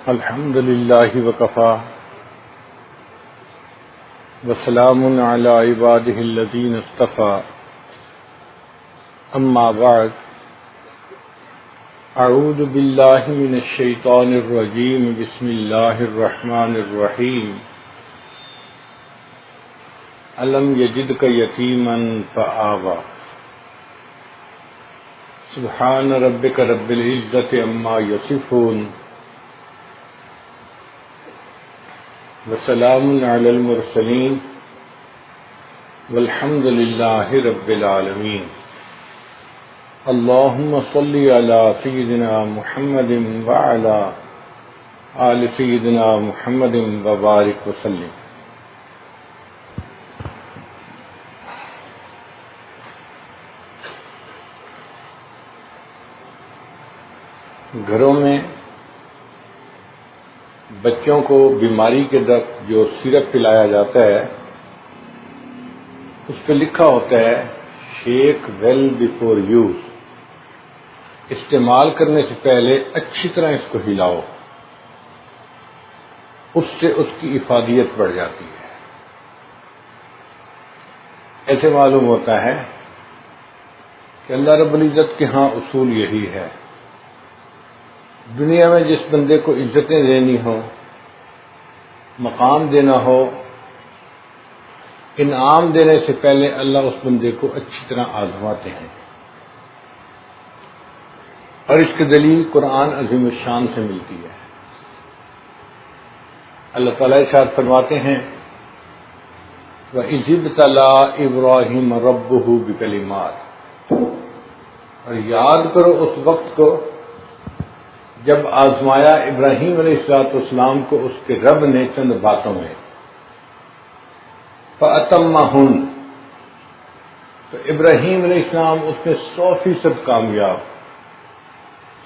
الحمد للہ وکفا وسلام علی عبادہ الذین اصطفی اما بعد اعوذ باللہ من الشیطان الرجیم بسم اللہ الرحمن الرحیم الم یجدک یتیما فآوی سبحان ربک رب العزۃ عما یصفون وسلام علی المرسلین والحمد للہ رب العالمین اللہم صلی علی سیدنا محمد وعلی آل سیدنا محمد وبارک وسلم۔ گھروں میں بچوں کو بیماری کے وقت جو سیرپ پلایا جاتا ہے اس پہ لکھا ہوتا ہے شیک ویل بیفور یوز، استعمال کرنے سے پہلے اچھی طرح اس کو ہلاؤ، اس سے اس کی افادیت بڑھ جاتی ہے۔ ایسے معلوم ہوتا ہے کہ اللہ رب العزت کے ہاں اصول یہی ہے، دنیا میں جس بندے کو عزتیں دینی ہو، مقام دینا ہو، انعام دینے سے پہلے اللہ اس بندے کو اچھی طرح آزماتے ہیں، اور اس کی دلیل قرآن عظیم الشان سے ملتی ہے۔ اللہ تعالیٰ ارشاد فرماتے ہیں وَإِذِ ابْتَلَىٰ إِبْرَاهِيمَ رَبُّهُ بِكَلِمَاتٍ، اور یاد کرو اس وقت کو جب آزمایا ابراہیم علیہ السلام کو اس کے رب نے چند باتوں میں، فَأَتَمَّهُنَّ، تو ابراہیم علیہ السلام اس میں 100% کامیاب،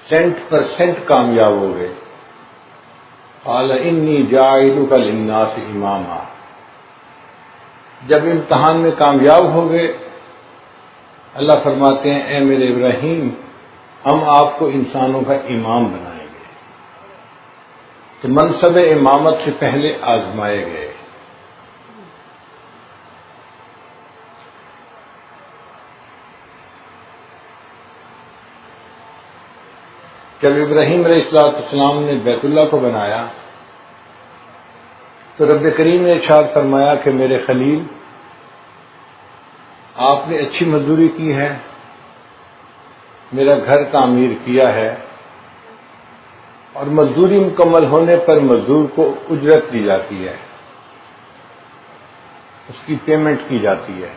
100% کامیاب ہو گئے۔ قَالَ إِنِّي جَاعِلُكَ لِلنَّاسِ إِمَامًا، جب امتحان میں کامیاب ہو گئے اللہ فرماتے ہیں اے میرے ابراہیم ہم آپ کو انسانوں کا امام بنائیں گے، کہ منصب امامت سے پہلے آزمائے گئے۔ جب ابراہیم علیہ السلام نے بیت اللہ کو بنایا تو رب کریم نے ارشاد فرمایا کہ میرے خلیل آپ نے اچھی مزدوری کی ہے، میرا گھر تعمیر کیا ہے، اور مزدوری مکمل ہونے پر مزدور کو اجرت دی جاتی ہے، اس کی پیمنٹ کی جاتی ہے۔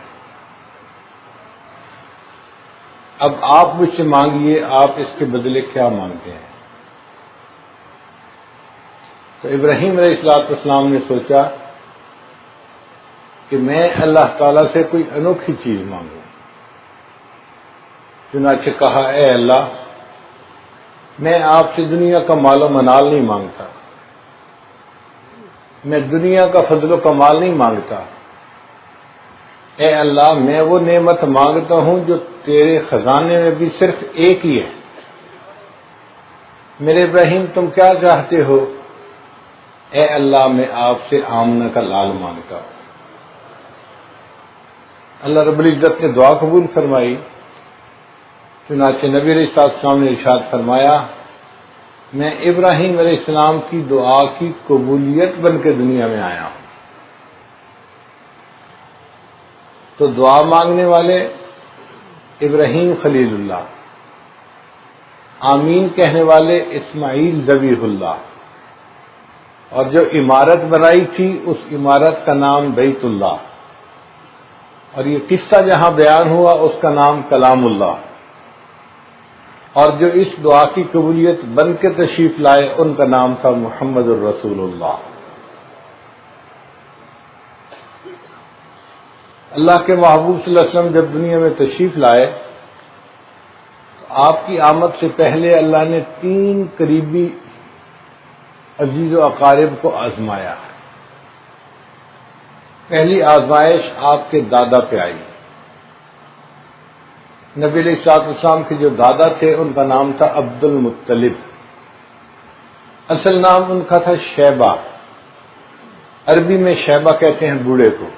اب آپ مجھ سے مانگیے آپ اس کے بدلے کیا مانگتے ہیں؟ تو ابراہیم علیہ السلام نے سوچا کہ میں اللہ تعالیٰ سے کوئی انوکھی چیز مانگوں، چنانچہ کہا اے اللہ میں آپ سے دنیا کا مال و منال نہیں مانگتا، میں دنیا کا فضل و کمال نہیں مانگتا، اے اللہ میں وہ نعمت مانگتا ہوں جو تیرے خزانے میں بھی صرف ایک ہی ہے۔ میرے ابراہیم تم کیا چاہتے ہو؟ اے اللہ میں آپ سے آمنہ کا لال مانگتا ہوں۔ اللہ رب العزت نے دعا قبول فرمائی، چنانچہ نبی علیہ السلام نے ارشاد فرمایا میں ابراہیم علیہ السلام کی دعا کی قبولیت بن کے دنیا میں آیا ہوں۔ تو دعا مانگنے والے ابراہیم خلیل اللہ، آمین کہنے والے اسماعیل ذبیح اللہ، اور جو عمارت بنائی تھی اس عمارت کا نام بیت اللہ، اور یہ قصہ جہاں بیان ہوا اس کا نام کلام اللہ، اور جو اس دعا کی قبولیت بن کے تشریف لائے ان کا نام تھا محمد الرسول اللہ۔ اللہ کے محبوب صلی اللہ علیہ وسلم جب دنیا میں تشریف لائے تو آپ کی آمد سے پہلے اللہ نے 3 قریبی عزیز و اقارب کو آزمایا۔ پہلی آزمائش آپ کے دادا پہ آئی، نبی علیہ السلام کے جو دادا تھے ان کا نام تھا عبد المطلب، اصل نام ان کا تھا شیبہ، عربی میں شیبہ کہتے ہیں بوڑھے کو۔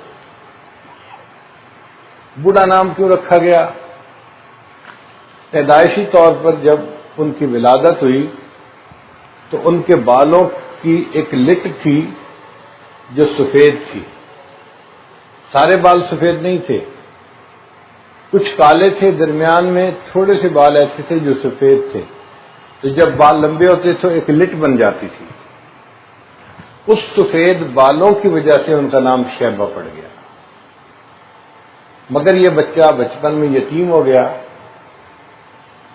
بوڑھا نام کیوں رکھا گیا؟ پیدائشی طور پر جب ان کی ولادت ہوئی تو ان کے بالوں کی ایک لٹ تھی جو سفید تھی، سارے بال سفید نہیں تھے، کچھ کالے تھے، درمیان میں تھوڑے سے بال ایسے تھے جو سفید تھے، تو جب بال لمبے ہوتے تو ایک لٹ بن جاتی تھی، اس سفید بالوں کی وجہ سے ان کا نام شیبہ پڑ گیا۔ مگر یہ بچہ بچپن میں یتیم ہو گیا۔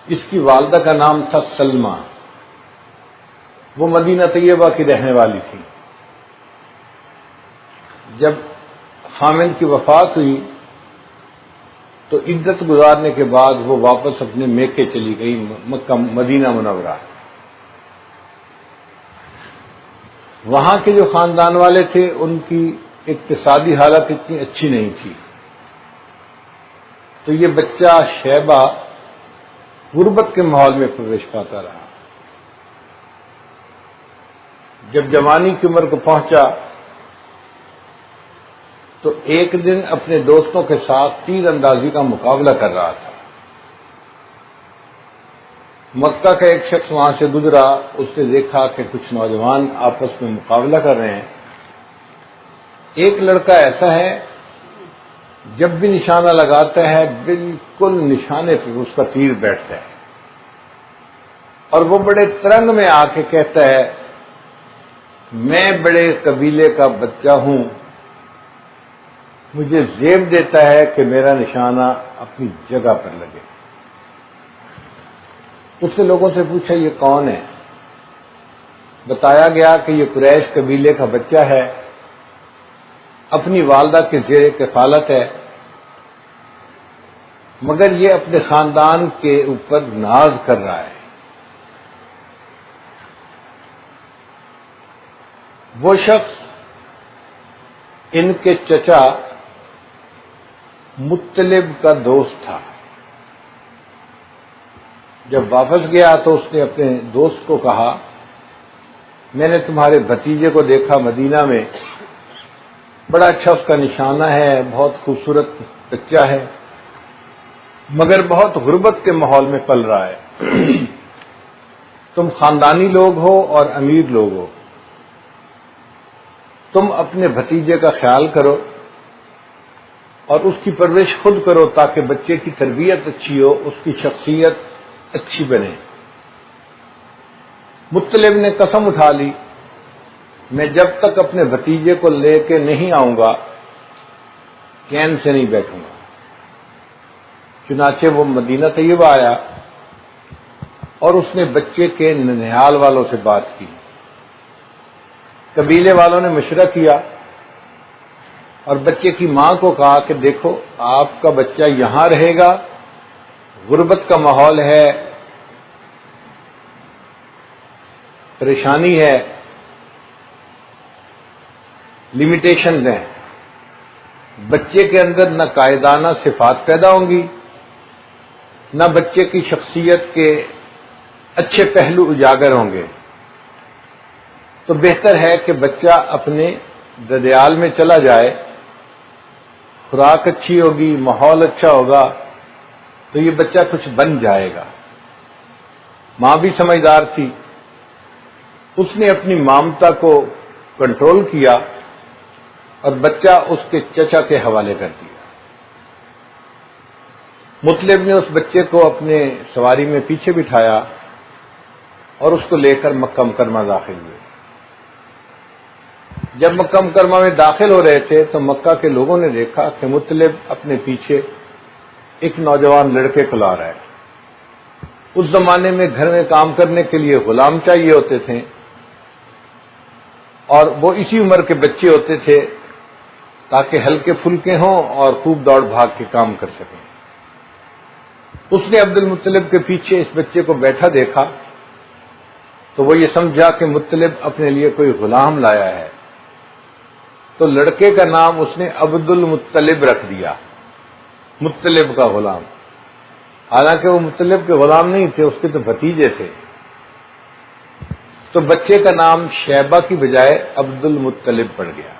اس کی والدہ کا نام تھا سلمہ، وہ مدینہ طیبہ کی رہنے والی تھی۔ جب خامند کی وفات ہوئی تو عدت گزارنے کے بعد وہ واپس اپنے میکے چلی گئی، مکہ مدینہ منورہ۔ وہاں کے جو خاندان والے تھے ان کی اقتصادی حالت اتنی اچھی نہیں تھی، تو یہ بچہ شیبہ غربت کے ماحول میں پرورش پاتا رہا۔ جب جوانی کی عمر کو پہنچا تو ایک دن اپنے دوستوں کے ساتھ تیر اندازی کا مقابلہ کر رہا تھا۔ مکہ کا ایک شخص وہاں سے گزرا، اس نے دیکھا کہ کچھ نوجوان آپس میں مقابلہ کر رہے ہیں۔ ایک لڑکا ایسا ہے جب بھی نشانہ لگاتا ہے بالکل نشانے پہ اس کا تیر بیٹھتا ہے، اور وہ بڑے ترنگ میں آ کے کہتا ہے میں بڑے قبیلے کا بچہ ہوں، مجھے زیب دیتا ہے کہ میرا نشانہ اپنی جگہ پر لگے۔ اس نے لوگوں سے پوچھا یہ کون ہے؟ بتایا گیا کہ یہ قریش قبیلے کا بچہ ہے، اپنی والدہ کے زیر کفالت ہے، مگر یہ اپنے خاندان کے اوپر ناز کر رہا ہے۔ وہ شخص ان کے چچا مطلب کا دوست تھا۔ جب واپس گیا تو اس نے اپنے دوست کو کہا میں نے تمہارے بھتیجے کو دیکھا مدینہ میں، بڑا اچھا اس کا نشانہ ہے، بہت خوبصورت بچہ ہے، مگر بہت غربت کے ماحول میں پل رہا ہے۔ تم خاندانی لوگ ہو اور امیر لوگ ہو، تم اپنے بھتیجے کا خیال کرو اور اس کی پرورش خود کرو تاکہ بچے کی تربیت اچھی ہو، اس کی شخصیت اچھی بنے۔ مطلب نے قسم اٹھا لی میں جب تک اپنے بھتیجے کو لے کے نہیں آؤں گا کین سے نہیں بیٹھوں گا۔ چنانچہ وہ مدینہ طیبہ آیا اور اس نے بچے کے ننیال والوں سے بات کی۔ قبیلے والوں نے مشورہ کیا اور بچے کی ماں کو کہا کہ دیکھو آپ کا بچہ یہاں رہے گا، غربت کا ماحول ہے، پریشانی ہے، لمیٹیشنز ہیں، بچے کے اندر نہ قائدانہ صفات پیدا ہوں گی، نہ بچے کی شخصیت کے اچھے پہلو اجاگر ہوں گے، تو بہتر ہے کہ بچہ اپنے ددیال میں چلا جائے، خوراک اچھی ہوگی، ماحول اچھا ہوگا تو یہ بچہ کچھ بن جائے گا۔ ماں بھی سمجھدار تھی، اس نے اپنی مامتا کو کنٹرول کیا اور بچہ اس کے چچا کے حوالے کر دیا۔ مطلب نے اس بچے کو اپنے سواری میں پیچھے بٹھایا اور اس کو لے کر مکہ مکرمہ داخل ہوئے۔ جب مکہ مکرمہ میں داخل ہو رہے تھے تو مکہ کے لوگوں نے دیکھا کہ مطلب اپنے پیچھے ایک نوجوان لڑکے کو لا رہا ہے۔ اس زمانے میں گھر میں کام کرنے کے لیے غلام چاہیے ہوتے تھے اور وہ اسی عمر کے بچے ہوتے تھے تاکہ ہلکے پھلکے ہوں اور خوب دوڑ بھاگ کے کام کر سکیں۔ اس نے عبد المطلب کے پیچھے اس بچے کو بیٹھا دیکھا تو وہ یہ سمجھا کہ مطلب اپنے لیے کوئی غلام لایا ہے، تو لڑکے کا نام اس نے عبد المطلب رکھ دیا، مطلب کا غلام۔ حالانکہ وہ مطلب کے غلام نہیں تھے، اس کے تو بھتیجے تھے۔ تو بچے کا نام شیبہ کی بجائے عبد المطلب پڑ گیا۔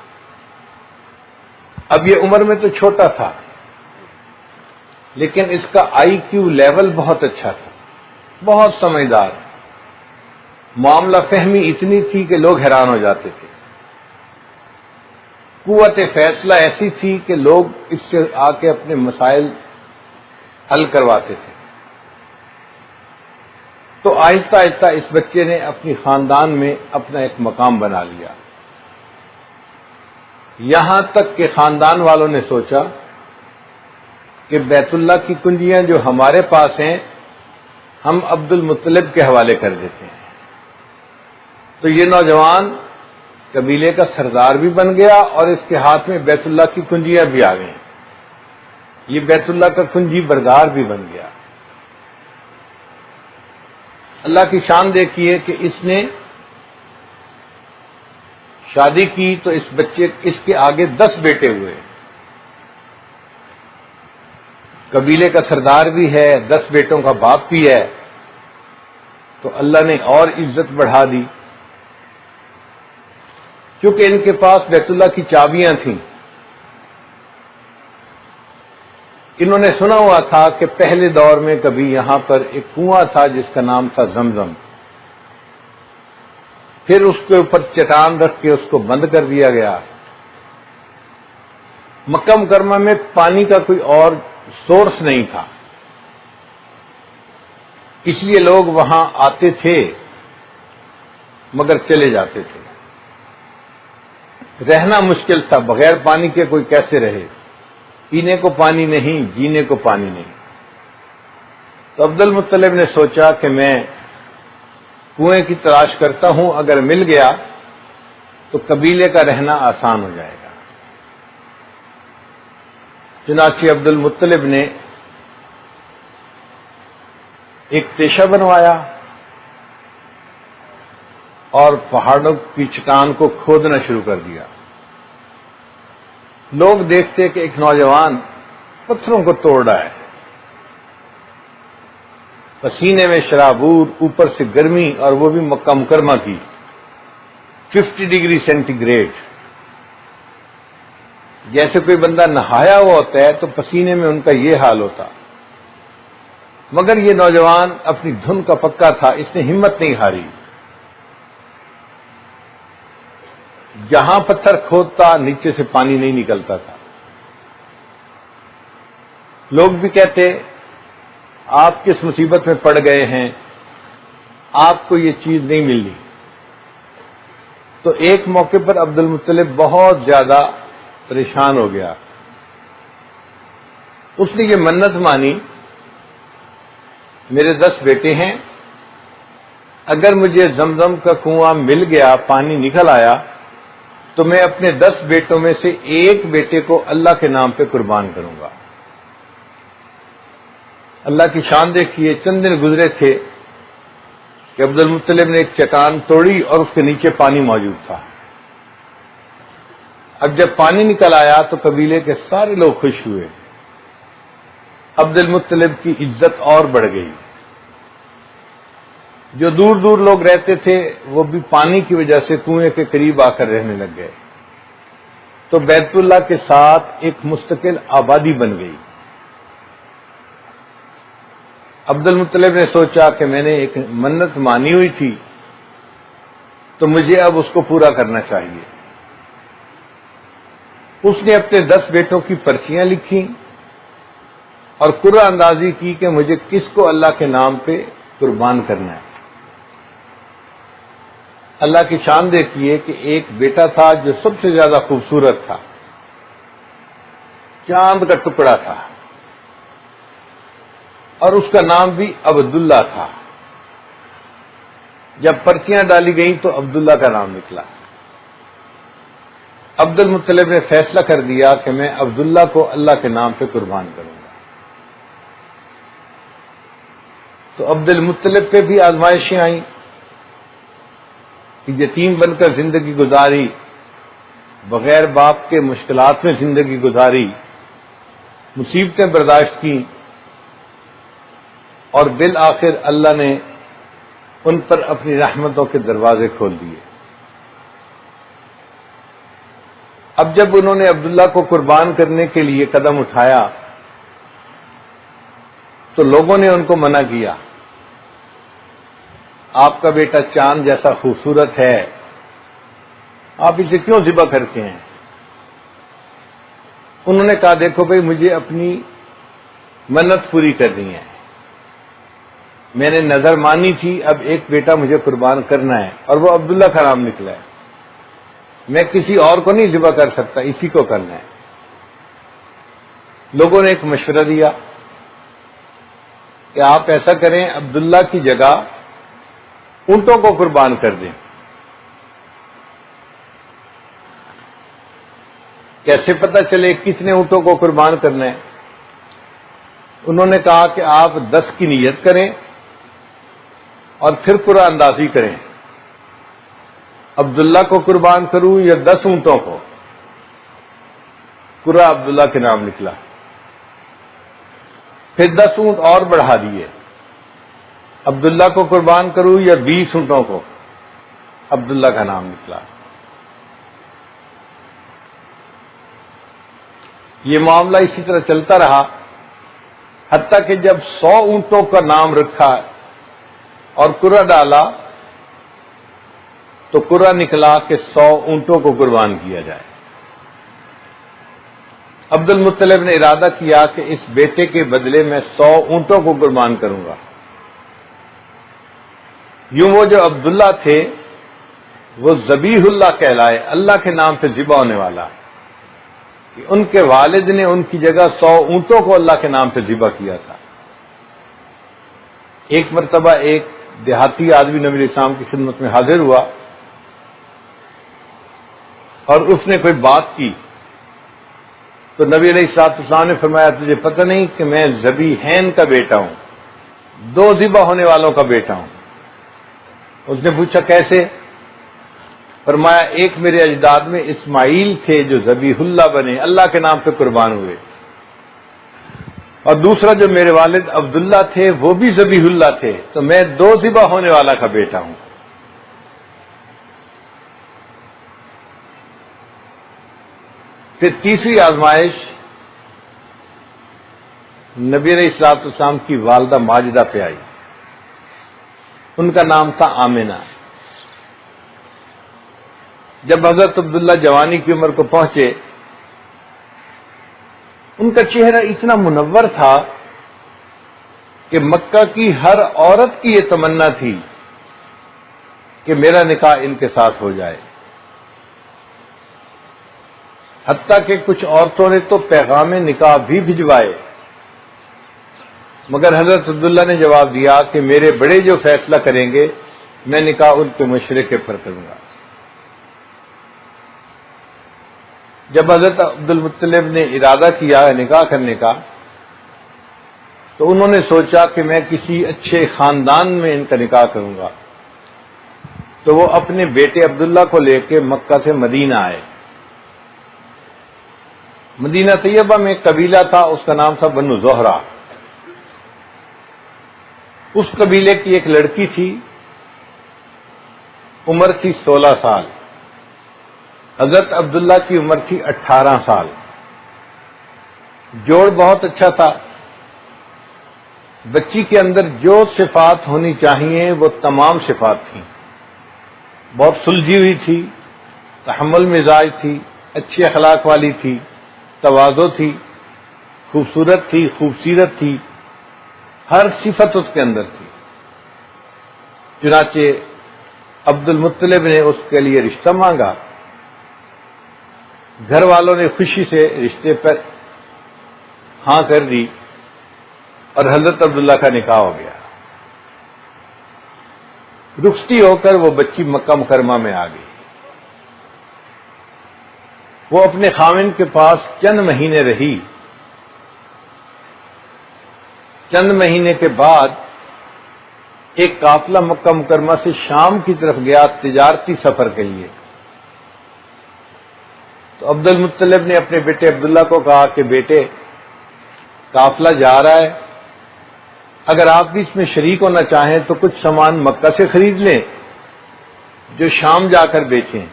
اب یہ عمر میں تو چھوٹا تھا، لیکن اس کا آئی کیو لیول بہت اچھا تھا، بہت سمجھدار، معاملہ فہمی اتنی تھی کہ لوگ حیران ہو جاتے تھے، قوت فیصلہ ایسی تھی کہ لوگ اس سے آ کے اپنے مسائل حل کرواتے تھے۔ تو آہستہ آہستہ اس بچے نے اپنی خاندان میں اپنا ایک مقام بنا لیا، یہاں تک کہ خاندان والوں نے سوچا کہ بیت اللہ کی کنجیاں جو ہمارے پاس ہیں ہم عبد المطلب کے حوالے کر دیتے ہیں۔ تو یہ نوجوان قبیلے کا سردار بھی بن گیا اور اس کے ہاتھ میں بیت اللہ کی کنجیاں بھی آ گئیں، یہ بیت اللہ کا کنجی بردار بھی بن گیا۔ اللہ کی شان دیکھیے کہ اس نے شادی کی تو اس کے آگے 10 بیٹے ہوئے، قبیلے کا سردار بھی ہے، 10 بیٹوں کا باپ بھی ہے، تو اللہ نے اور عزت بڑھا دی، کیونکہ ان کے پاس بیت اللہ کی چابیاں تھیں۔ انہوں نے سنا ہوا تھا کہ پہلے دور میں کبھی یہاں پر ایک کنواں تھا جس کا نام تھا زمزم، پھر اس کے اوپر چٹان رکھ کے اس کو بند کر دیا گیا۔ مکہ مکرمہ میں پانی کا کوئی اور سورس نہیں تھا، اس لیے لوگ وہاں آتے تھے مگر چلے جاتے تھے، رہنا مشکل تھا، بغیر پانی کے کوئی کیسے رہے، پینے کو پانی نہیں، جینے کو پانی نہیں۔ تو عبد المطلب نے سوچا کہ میں کنویں کی تلاش کرتا ہوں، اگر مل گیا تو قبیلے کا رہنا آسان ہو جائے گا۔ چنانچہ عبد المطلب نے ایک تیشہ بنوایا اور پہاڑوں کی چٹان کو کھودنا شروع کر دیا۔ لوگ دیکھتے کہ ایک نوجوان پتھروں کو توڑ رہا ہے، پسینے میں شرابور، اوپر سے گرمی، اور وہ بھی مکہ مکرمہ کی 50 ڈگری سینٹی گریڈ، جیسے کوئی بندہ نہایا ہوا ہوتا ہے تو پسینے میں ان کا یہ حال ہوتا، مگر یہ نوجوان اپنی دھن کا پکا تھا، اس نے ہمت نہیں ہاری، جہاں پتھر کھودتا نیچے سے پانی نہیں نکلتا تھا۔ لوگ بھی کہتے آپ کس مصیبت میں پڑ گئے ہیں، آپ کو یہ چیز نہیں مل رہی۔ تو ایک موقع پر عبد المطلب بہت زیادہ پریشان ہو گیا، اس نے یہ منت مانی، میرے 10 بیٹے ہیں، اگر مجھے زمزم کا کنواں مل گیا، پانی نکل آیا، تو میں اپنے 10 بیٹوں میں سے ایک بیٹے کو اللہ کے نام پہ قربان کروں گا۔ اللہ کی شان دیکھیے، چند دن گزرے تھے کہ عبد المطلب نے ایک چٹان توڑی اور اس کے نیچے پانی موجود تھا۔ اب جب پانی نکل آیا تو قبیلے کے سارے لوگ خوش ہوئے، عبد المطلب کی عزت اور بڑھ گئی، جو دور دور لوگ رہتے تھے وہ بھی پانی کی وجہ سے کنویں کے قریب آ کر رہنے لگ گئے، تو بیت اللہ کے ساتھ ایک مستقل آبادی بن گئی۔ عبد المطلب نے سوچا کہ میں نے ایک منت مانی ہوئی تھی تو مجھے اب اس کو پورا کرنا چاہیے۔ اس نے اپنے 10 بیٹوں کی پرچیاں لکھی اور قرعہ اندازی کی کہ مجھے کس کو اللہ کے نام پہ قربان کرنا ہے۔ اللہ کی شان دیکھیے کہ ایک بیٹا تھا جو سب سے زیادہ خوبصورت تھا، چاند کا ٹکڑا تھا، اور اس کا نام بھی عبداللہ تھا۔ جب پرچیاں ڈالی گئیں تو عبداللہ کا نام نکلا۔ عبد المطلب نے فیصلہ کر دیا کہ میں عبداللہ کو اللہ کے نام پہ قربان کروں گا۔ تو عبد المطلب پہ بھی آزمائشیں آئیں، کہ یتیم بن کر زندگی گزاری، بغیر باپ کے مشکلات میں زندگی گزاری، مصیبتیں برداشت کی، اور بالآخر اللہ نے ان پر اپنی رحمتوں کے دروازے کھول دیے۔ اب جب انہوں نے عبداللہ کو قربان کرنے کے لیے قدم اٹھایا تو لوگوں نے ان کو منع کیا، آپ کا بیٹا چاند جیسا خوبصورت ہے، آپ اسے کیوں ذبح کرتے ہیں؟ انہوں نے کہا دیکھو بھائی، مجھے اپنی منت پوری کرنی ہے، میں نے نظر مانی تھی، اب ایک بیٹا مجھے قربان کرنا ہے اور وہ عبداللہ کا نام نکلا ہے، میں کسی اور کو نہیں ذبح کر سکتا، اسی کو کرنا ہے۔ لوگوں نے ایک مشورہ دیا کہ آپ ایسا کریں، عبداللہ کی جگہ اونٹوں کو قربان کر دیں۔ کیسے پتہ چلے کتنے اونٹوں کو قربان کرنا ہے؟ انہوں نے کہا کہ آپ 10 کی نیت کریں اور پھر قرعہ اندازی کریں، عبداللہ کو قربان کروں یا 10 اونٹوں کو؟ قرعہ عبداللہ کے نام نکلا، پھر 10 اونٹ اور بڑھا دیے، عبداللہ کو قربان کروں یا 20 اونٹوں کو؟ عبداللہ کا نام نکلا۔ یہ معاملہ اسی طرح چلتا رہا، حتیٰ کہ جب 100 اونٹوں کا نام رکھا اور قرعہ ڈالا تو قرعہ نکلا کہ 100 اونٹوں کو قربان کیا جائے۔ عبد المطلب نے ارادہ کیا کہ اس بیٹے کے بدلے میں 100 اونٹوں کو قربان کروں گا۔ یوں وہ جو عبداللہ تھے وہ ذبیح اللہ کہلائے، اللہ کے نام سے ذبح ہونے والا، کہ ان کے والد نے ان کی جگہ 100 اونٹوں کو اللہ کے نام سے ذبح کیا تھا۔ ایک مرتبہ ایک دیہاتی آدمی نبی علیہ السلام کی خدمت میں حاضر ہوا اور اس نے کوئی بات کی تو نبی علیہ السلام نے فرمایا تجھے پتہ نہیں کہ میں ذبیحین کا بیٹا ہوں، 2 ذبح ہونے والوں کا بیٹا ہوں؟ اس نے پوچھا کیسے؟ فرمایا ایک میرے اجداد میں اسماعیل تھے جو ذبیح اللہ بنے، اللہ کے نام سے قربان ہوئے، اور دوسرا جو میرے والد عبداللہ تھے وہ بھی ذبیح اللہ تھے، تو میں 2 ذبح ہونے والا کا بیٹا ہوں۔ پھر تیسری آزمائش نبی علیہ السلام کی والدہ ماجدہ پہ آئی، ان کا نام تھا آمنہ۔ جب حضرت عبداللہ جوانی کی عمر کو پہنچے، ان کا چہرہ اتنا منور تھا کہ مکہ کی ہر عورت کی یہ تمنا تھی کہ میرا نکاح ان کے ساتھ ہو جائے، حتیٰ کہ کچھ عورتوں نے تو پیغام نکاح بھی بھجوائے، مگر حضرت عبداللہ نے جواب دیا کہ میرے بڑے جو فیصلہ کریں گے میں نکاح ان کے مشورے پر کروں گا۔ جب حضرت عبد المطلب نے ارادہ کیا نکاح کرنے کا تو انہوں نے سوچا کہ میں کسی اچھے خاندان میں ان کا نکاح کروں گا، تو وہ اپنے بیٹے عبداللہ کو لے کے مکہ سے مدینہ آئے۔ مدینہ طیبہ میں ایک قبیلہ تھا، اس کا نام تھا بنو زہرہ۔ اس قبیلے کی ایک لڑکی تھی، عمر تھی 16 سال، حضرت عبداللہ کی عمر تھی 18 سال، جوڑ بہت اچھا تھا، بچی کے اندر جو صفات ہونی چاہیے وہ تمام صفات تھیں، بہت سلجھی ہوئی تھی، تحمل مزاج تھی، اچھے اخلاق والی تھی، تواضع تھی، خوبصورت تھی، خوبصیرت تھی، ہر صفت اس کے اندر تھی۔ چنانچہ عبد المطلب نے اس کے لیے رشتہ مانگا، گھر والوں نے خوشی سے رشتے پر ہاں کر دی اور حضرت عبداللہ کا نکاح ہو گیا۔ رخصتی ہو کر وہ بچی مکہ مکرمہ میں آ گئی۔ وہ اپنے خاوند کے پاس چند مہینے رہی۔ چند مہینے کے بعد ایک قافلہ مکہ مکرمہ سے شام کی طرف گیا تجارتی سفر کے لیے۔ تو عبد المطلب نے اپنے بیٹے عبداللہ کو کہا کہ بیٹے قافلہ جا رہا ہے، اگر آپ بھی اس میں شریک ہونا چاہیں تو کچھ سامان مکہ سے خرید لیں جو شام جا کر بیچیں،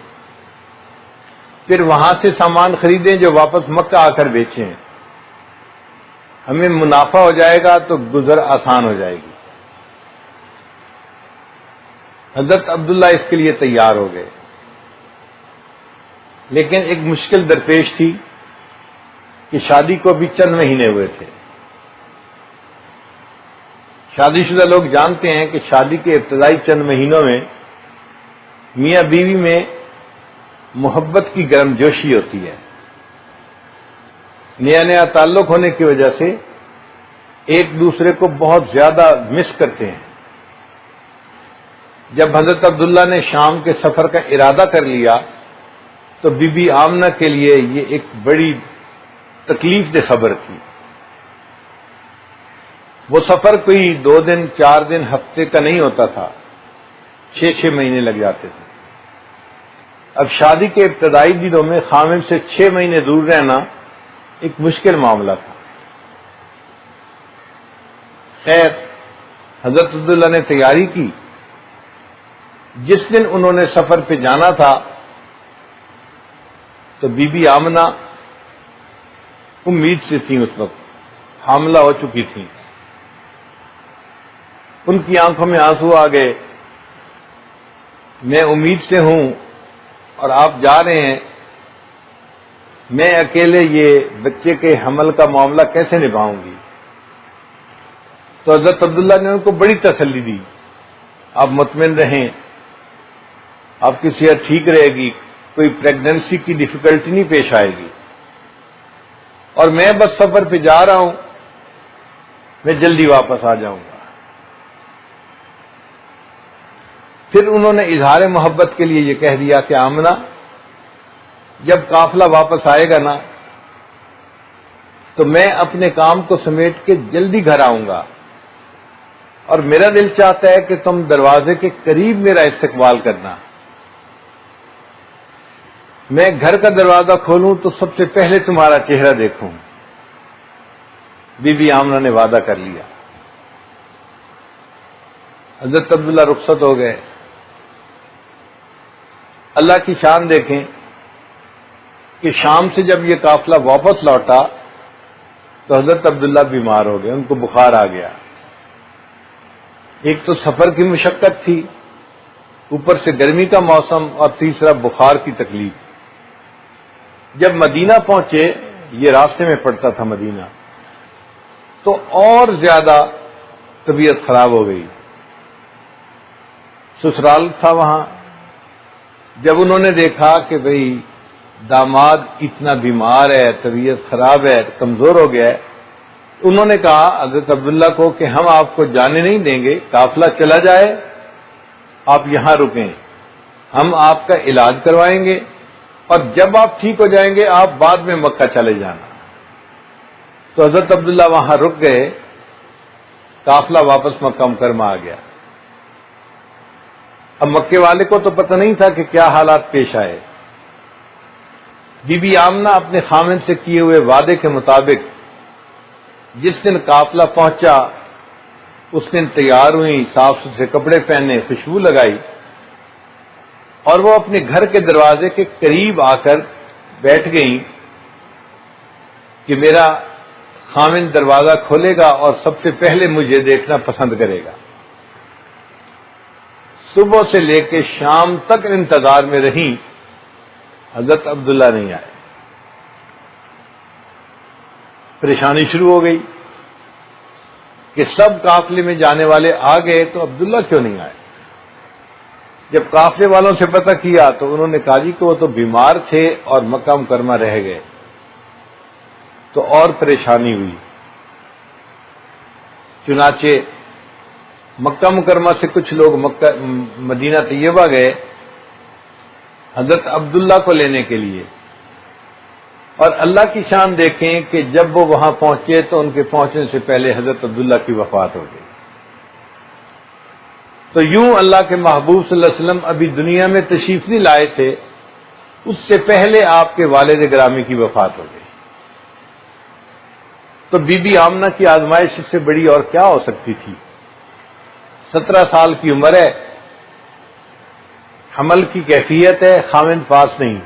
پھر وہاں سے سامان خریدیں جو واپس مکہ آ کر بیچیں، ہمیں منافع ہو جائے گا تو گزر آسان ہو جائے گی۔ حضرت عبداللہ اس کے لیے تیار ہو گئے، لیکن ایک مشکل درپیش تھی کہ شادی کو بھی چند مہینے ہوئے تھے۔ شادی شدہ لوگ جانتے ہیں کہ شادی کے ابتدائی چند مہینوں میں میاں بیوی میں محبت کی گرم جوشی ہوتی ہے، نیا نیا تعلق ہونے کی وجہ سے ایک دوسرے کو بہت زیادہ مس کرتے ہیں۔ جب حضرت عبداللہ نے شام کے سفر کا ارادہ کر لیا تو بی بی آمنہ کے لیے یہ ایک بڑی تکلیف دہ خبر تھی۔ وہ سفر کوئی 2 دن 4 دن ہفتے کا نہیں ہوتا تھا، 6 مہینے لگ جاتے تھے۔ اب شادی کے ابتدائی دنوں میں خامد سے 6 مہینے دور رہنا ایک مشکل معاملہ تھا۔ خیر، حضرت عبداللہ نے تیاری کی۔ جس دن انہوں نے سفر پہ جانا تھا تو بی بی آمنہ امید سے تھیں، اس وقت حاملہ ہو چکی تھیں۔ ان کی آنکھوں میں آنسو آ گئے، میں امید سے ہوں اور آپ جا رہے ہیں، میں اکیلے یہ بچے کے حمل کا معاملہ کیسے نبھاؤں گی؟ تو حضرت عبداللہ نے ان کو بڑی تسلی دی، آپ مطمئن رہیں، آپ کی صحت ٹھیک رہے گی، کوئی پریگننسی کی ڈیفیکلٹی نہیں پیش آئے گی، اور میں بس سفر پہ جا رہا ہوں، میں جلدی واپس آ جاؤں گا۔ پھر انہوں نے اظہار محبت کے لیے یہ کہہ دیا کہ آمنہ، جب قافلہ واپس آئے گا نا تو میں اپنے کام کو سمیٹ کے جلدی گھر آؤں گا، اور میرا دل چاہتا ہے کہ تم دروازے کے قریب میرا استقبال کرنا۔ میں گھر کا دروازہ کھولوں تو سب سے پہلے تمہارا چہرہ دیکھوں۔ بی بی آمنہ نے وعدہ کر لیا۔ حضرت عبداللہ رخصت ہو گئے۔ اللہ کی شان دیکھیں کہ شام سے جب یہ قافلہ واپس لوٹا تو حضرت عبداللہ بیمار ہو گئے، ان کو بخار آ گیا۔ ایک تو سفر کی مشقت تھی، اوپر سے گرمی کا موسم، اور تیسرا بخار کی تکلیف۔ جب مدینہ پہنچے، یہ راستے میں پڑتا تھا مدینہ، تو اور زیادہ طبیعت خراب ہو گئی۔ سسرال تھا وہاں۔ جب انہوں نے دیکھا کہ بھئی داماد اتنا بیمار ہے، طبیعت خراب ہے، کمزور ہو گیا ہے، انہوں نے کہا حضرت عبداللہ کو کہ ہم آپ کو جانے نہیں دیں گے، قافلہ چلا جائے، آپ یہاں رکیں، ہم آپ کا علاج کروائیں گے، اور جب آپ ٹھیک ہو جائیں گے آپ بعد میں مکہ چلے جانا۔ تو حضرت عبداللہ وہاں رک گئے، قافلہ واپس مکہ مکرمہ آ گیا۔ اب مکے والے کو تو پتہ نہیں تھا کہ کیا حالات پیش آئے۔ بی بی آمنہ اپنے خامن سے کیے ہوئے وعدے کے مطابق جس دن قافلہ پہنچا اس دن تیار ہوئی، صاف ستھرے کپڑے پہنے، خوشبو لگائی، اور وہ اپنے گھر کے دروازے کے قریب آ کر بیٹھ گئیں کہ میرا خامن دروازہ کھولے گا اور سب سے پہلے مجھے دیکھنا پسند کرے گا۔ صبح سے لے کے شام تک انتظار میں رہیں، حضرت عبداللہ نہیں آئے۔ پریشانی شروع ہو گئی کہ سب قافلے میں جانے والے آ گئے تو عبداللہ کیوں نہیں آئے؟ جب قافلے والوں سے پتہ کیا تو انہوں نے کہا جی کہ وہ تو بیمار تھے اور مکہ مکرمہ رہ گئے۔ تو اور پریشانی ہوئی۔ چنانچہ مکہ مکرمہ سے کچھ لوگ مدینہ طیبہ گئے حضرت عبداللہ کو لینے کے لیے، اور اللہ کی شان دیکھیں کہ جب وہ وہاں پہنچے تو ان کے پہنچنے سے پہلے حضرت عبداللہ کی وفات ہو گئی۔ تو یوں اللہ کے محبوب صلی اللہ علیہ وسلم ابھی دنیا میں تشریف نہیں لائے تھے، اس سے پہلے آپ کے والد گرامی کی وفات ہو گئی۔ تو بی بی آمنہ کی آزمائش اس سے بڑی اور کیا ہو سکتی تھی؟ 17 سال کی عمر ہے، حمل کی کیفیت ہے، خاوند پاس نہیں،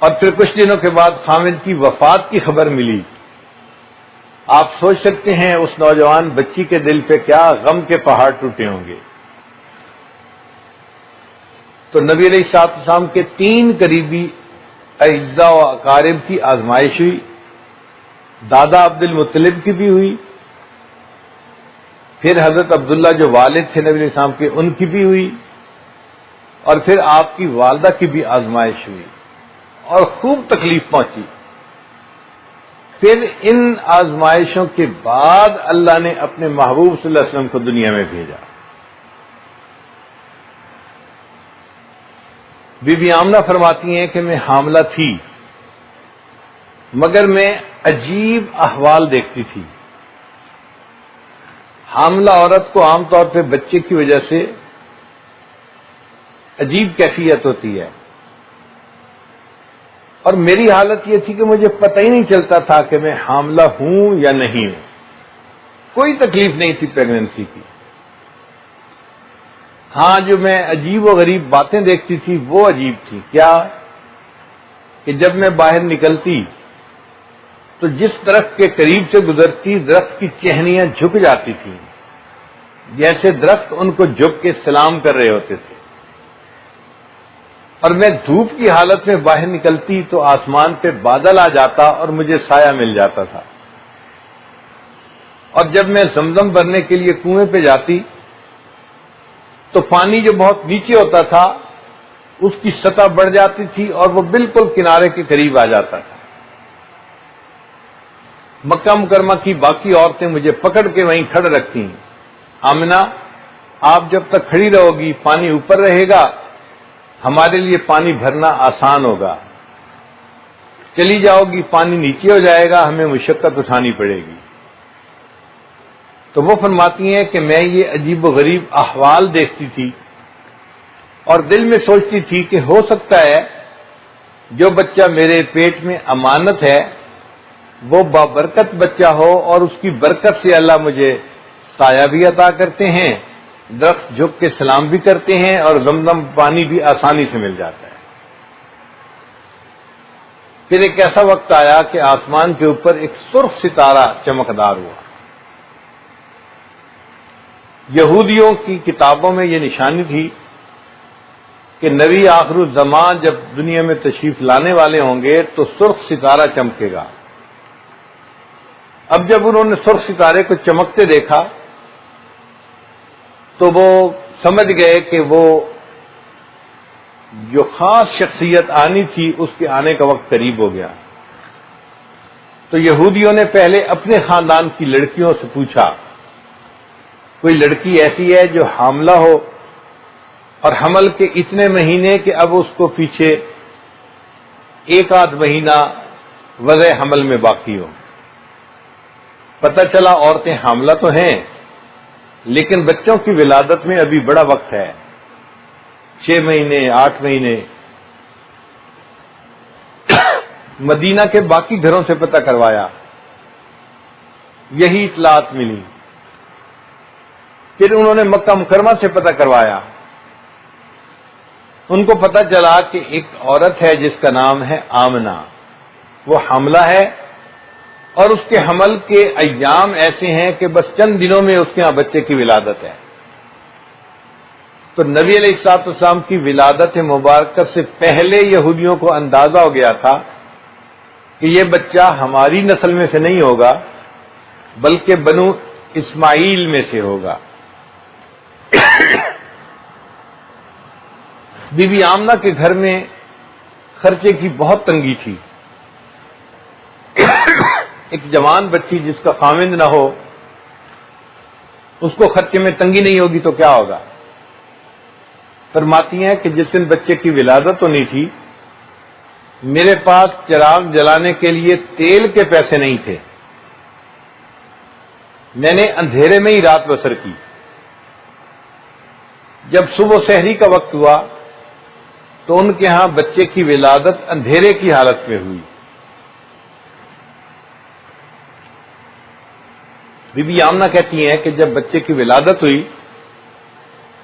اور پھر کچھ دنوں کے بعد خاوند کی وفات کی خبر ملی۔ آپ سوچ سکتے ہیں اس نوجوان بچی کے دل پہ کیا غم کے پہاڑ ٹوٹے ہوں گے۔ تو نبی علیہ السلام کے 3 قریبی اعزاء و اقارب کی آزمائش ہوئی، دادا عبد المطلب کی بھی ہوئی، پھر حضرت عبداللہ جو والد تھے نبی علیہ السلام کے ان کی بھی ہوئی، اور پھر آپ کی والدہ کی بھی آزمائش ہوئی اور خوب تکلیف پہنچی۔ پھر ان آزمائشوں کے بعد اللہ نے اپنے محبوب صلی اللہ علیہ وسلم کو دنیا میں بھیجا۔ بی بی آمنہ فرماتی ہیں کہ میں حاملہ تھی، مگر میں عجیب احوال دیکھتی تھی۔ حاملہ عورت کو عام طور پہ بچے کی وجہ سے عجیب کیفیت ہوتی ہے، اور میری حالت یہ تھی کہ مجھے پتہ ہی نہیں چلتا تھا کہ میں حاملہ ہوں یا نہیں ہوں، کوئی تکلیف نہیں تھی پریگننسی کی۔ ہاں جو میں عجیب و غریب باتیں دیکھتی تھی وہ عجیب تھی۔ کیا کہ جب میں باہر نکلتی تو جس درخت کے قریب سے گزرتی درخت کی ٹہنیاں جھک جاتی تھیں، جیسے درخت ان کو جھک کے سلام کر رہے ہوتے تھے، اور میں دھوپ کی حالت میں باہر نکلتی تو آسمان پہ بادل آ جاتا اور مجھے سایہ مل جاتا تھا، اور جب میں زمزم بھرنے کے لیے کنویں پہ جاتی تو پانی جو بہت نیچے ہوتا تھا اس کی سطح بڑھ جاتی تھی اور وہ بالکل کنارے کے قریب آ جاتا تھا۔ مکہ مکرمہ کی باقی عورتیں مجھے پکڑ کے وہیں کھڑے رکھتی ہیں، آمنہ آپ جب تک کھڑی رہو گی پانی اوپر رہے گا، ہمارے لیے پانی بھرنا آسان ہوگا، چلی جاؤ گی پانی نیچے ہو جائے گا، ہمیں مشقت اٹھانی پڑے گی۔ تو وہ فرماتی ہیں کہ میں یہ عجیب و غریب احوال دیکھتی تھی اور دل میں سوچتی تھی کہ ہو سکتا ہے جو بچہ میرے پیٹ میں امانت ہے وہ بابرکت بچہ ہو، اور اس کی برکت سے اللہ مجھے سایہ بھی عطا کرتے ہیں، درخت جھک کے سلام بھی کرتے ہیں، اور زمزم پانی بھی آسانی سے مل جاتا ہے۔ پھر ایک ایسا وقت آیا کہ آسمان کے اوپر ایک سرخ ستارہ چمکدار ہوا۔ یہودیوں کی کتابوں میں یہ نشانی تھی کہ نبی آخر الزمان جب دنیا میں تشریف لانے والے ہوں گے تو سرخ ستارہ چمکے گا۔ اب جب انہوں نے سرخ ستارے کو چمکتے دیکھا تو وہ سمجھ گئے کہ وہ جو خاص شخصیت آنی تھی اس کے آنے کا وقت قریب ہو گیا۔ تو یہودیوں نے پہلے اپنے خاندان کی لڑکیوں سے پوچھا کوئی لڑکی ایسی ہے جو حاملہ ہو اور حمل کے اتنے مہینے کہ اب اس کو پیچھے 1 مہینہ وضع حمل میں باقی ہو۔ پتہ چلا عورتیں حاملہ تو ہیں لیکن بچوں کی ولادت میں ابھی بڑا وقت ہے، 6 مہینے 8 مہینے۔ مدینہ کے باقی گھروں سے پتہ کروایا، یہی اطلاعات ملی۔ پھر انہوں نے مکہ مکرمہ سے پتہ کروایا، ان کو پتہ چلا کہ ایک عورت ہے جس کا نام ہے آمنہ، وہ حاملہ ہے اور اس کے حمل کے ایام ایسے ہیں کہ بس چند دنوں میں اس کے ہاں بچے کی ولادت ہے۔ تو نبی علیہ السلام کی ولادت مبارکہ سے پہلے یہودیوں کو اندازہ ہو گیا تھا کہ یہ بچہ ہماری نسل میں سے نہیں ہوگا بلکہ بنو اسماعیل میں سے ہوگا۔ بی بی آمنہ کے گھر میں خرچے کی بہت تنگی تھی۔ ایک جوان بچی جس کا خاوند نہ ہو اس کو خرچے میں تنگی نہیں ہوگی تو کیا ہوگا؟ فرماتی ہیں کہ جس دن بچے کی ولادت ہونی تھی میرے پاس چراغ جلانے کے لیے تیل کے پیسے نہیں تھے، میں نے اندھیرے میں ہی رات بسر کی۔ جب صبح سحری کا وقت ہوا تو ان کے ہاں بچے کی ولادت اندھیرے کی حالت میں ہوئی۔ بی بی آمنہ کہتی ہیں کہ جب بچے کی ولادت ہوئی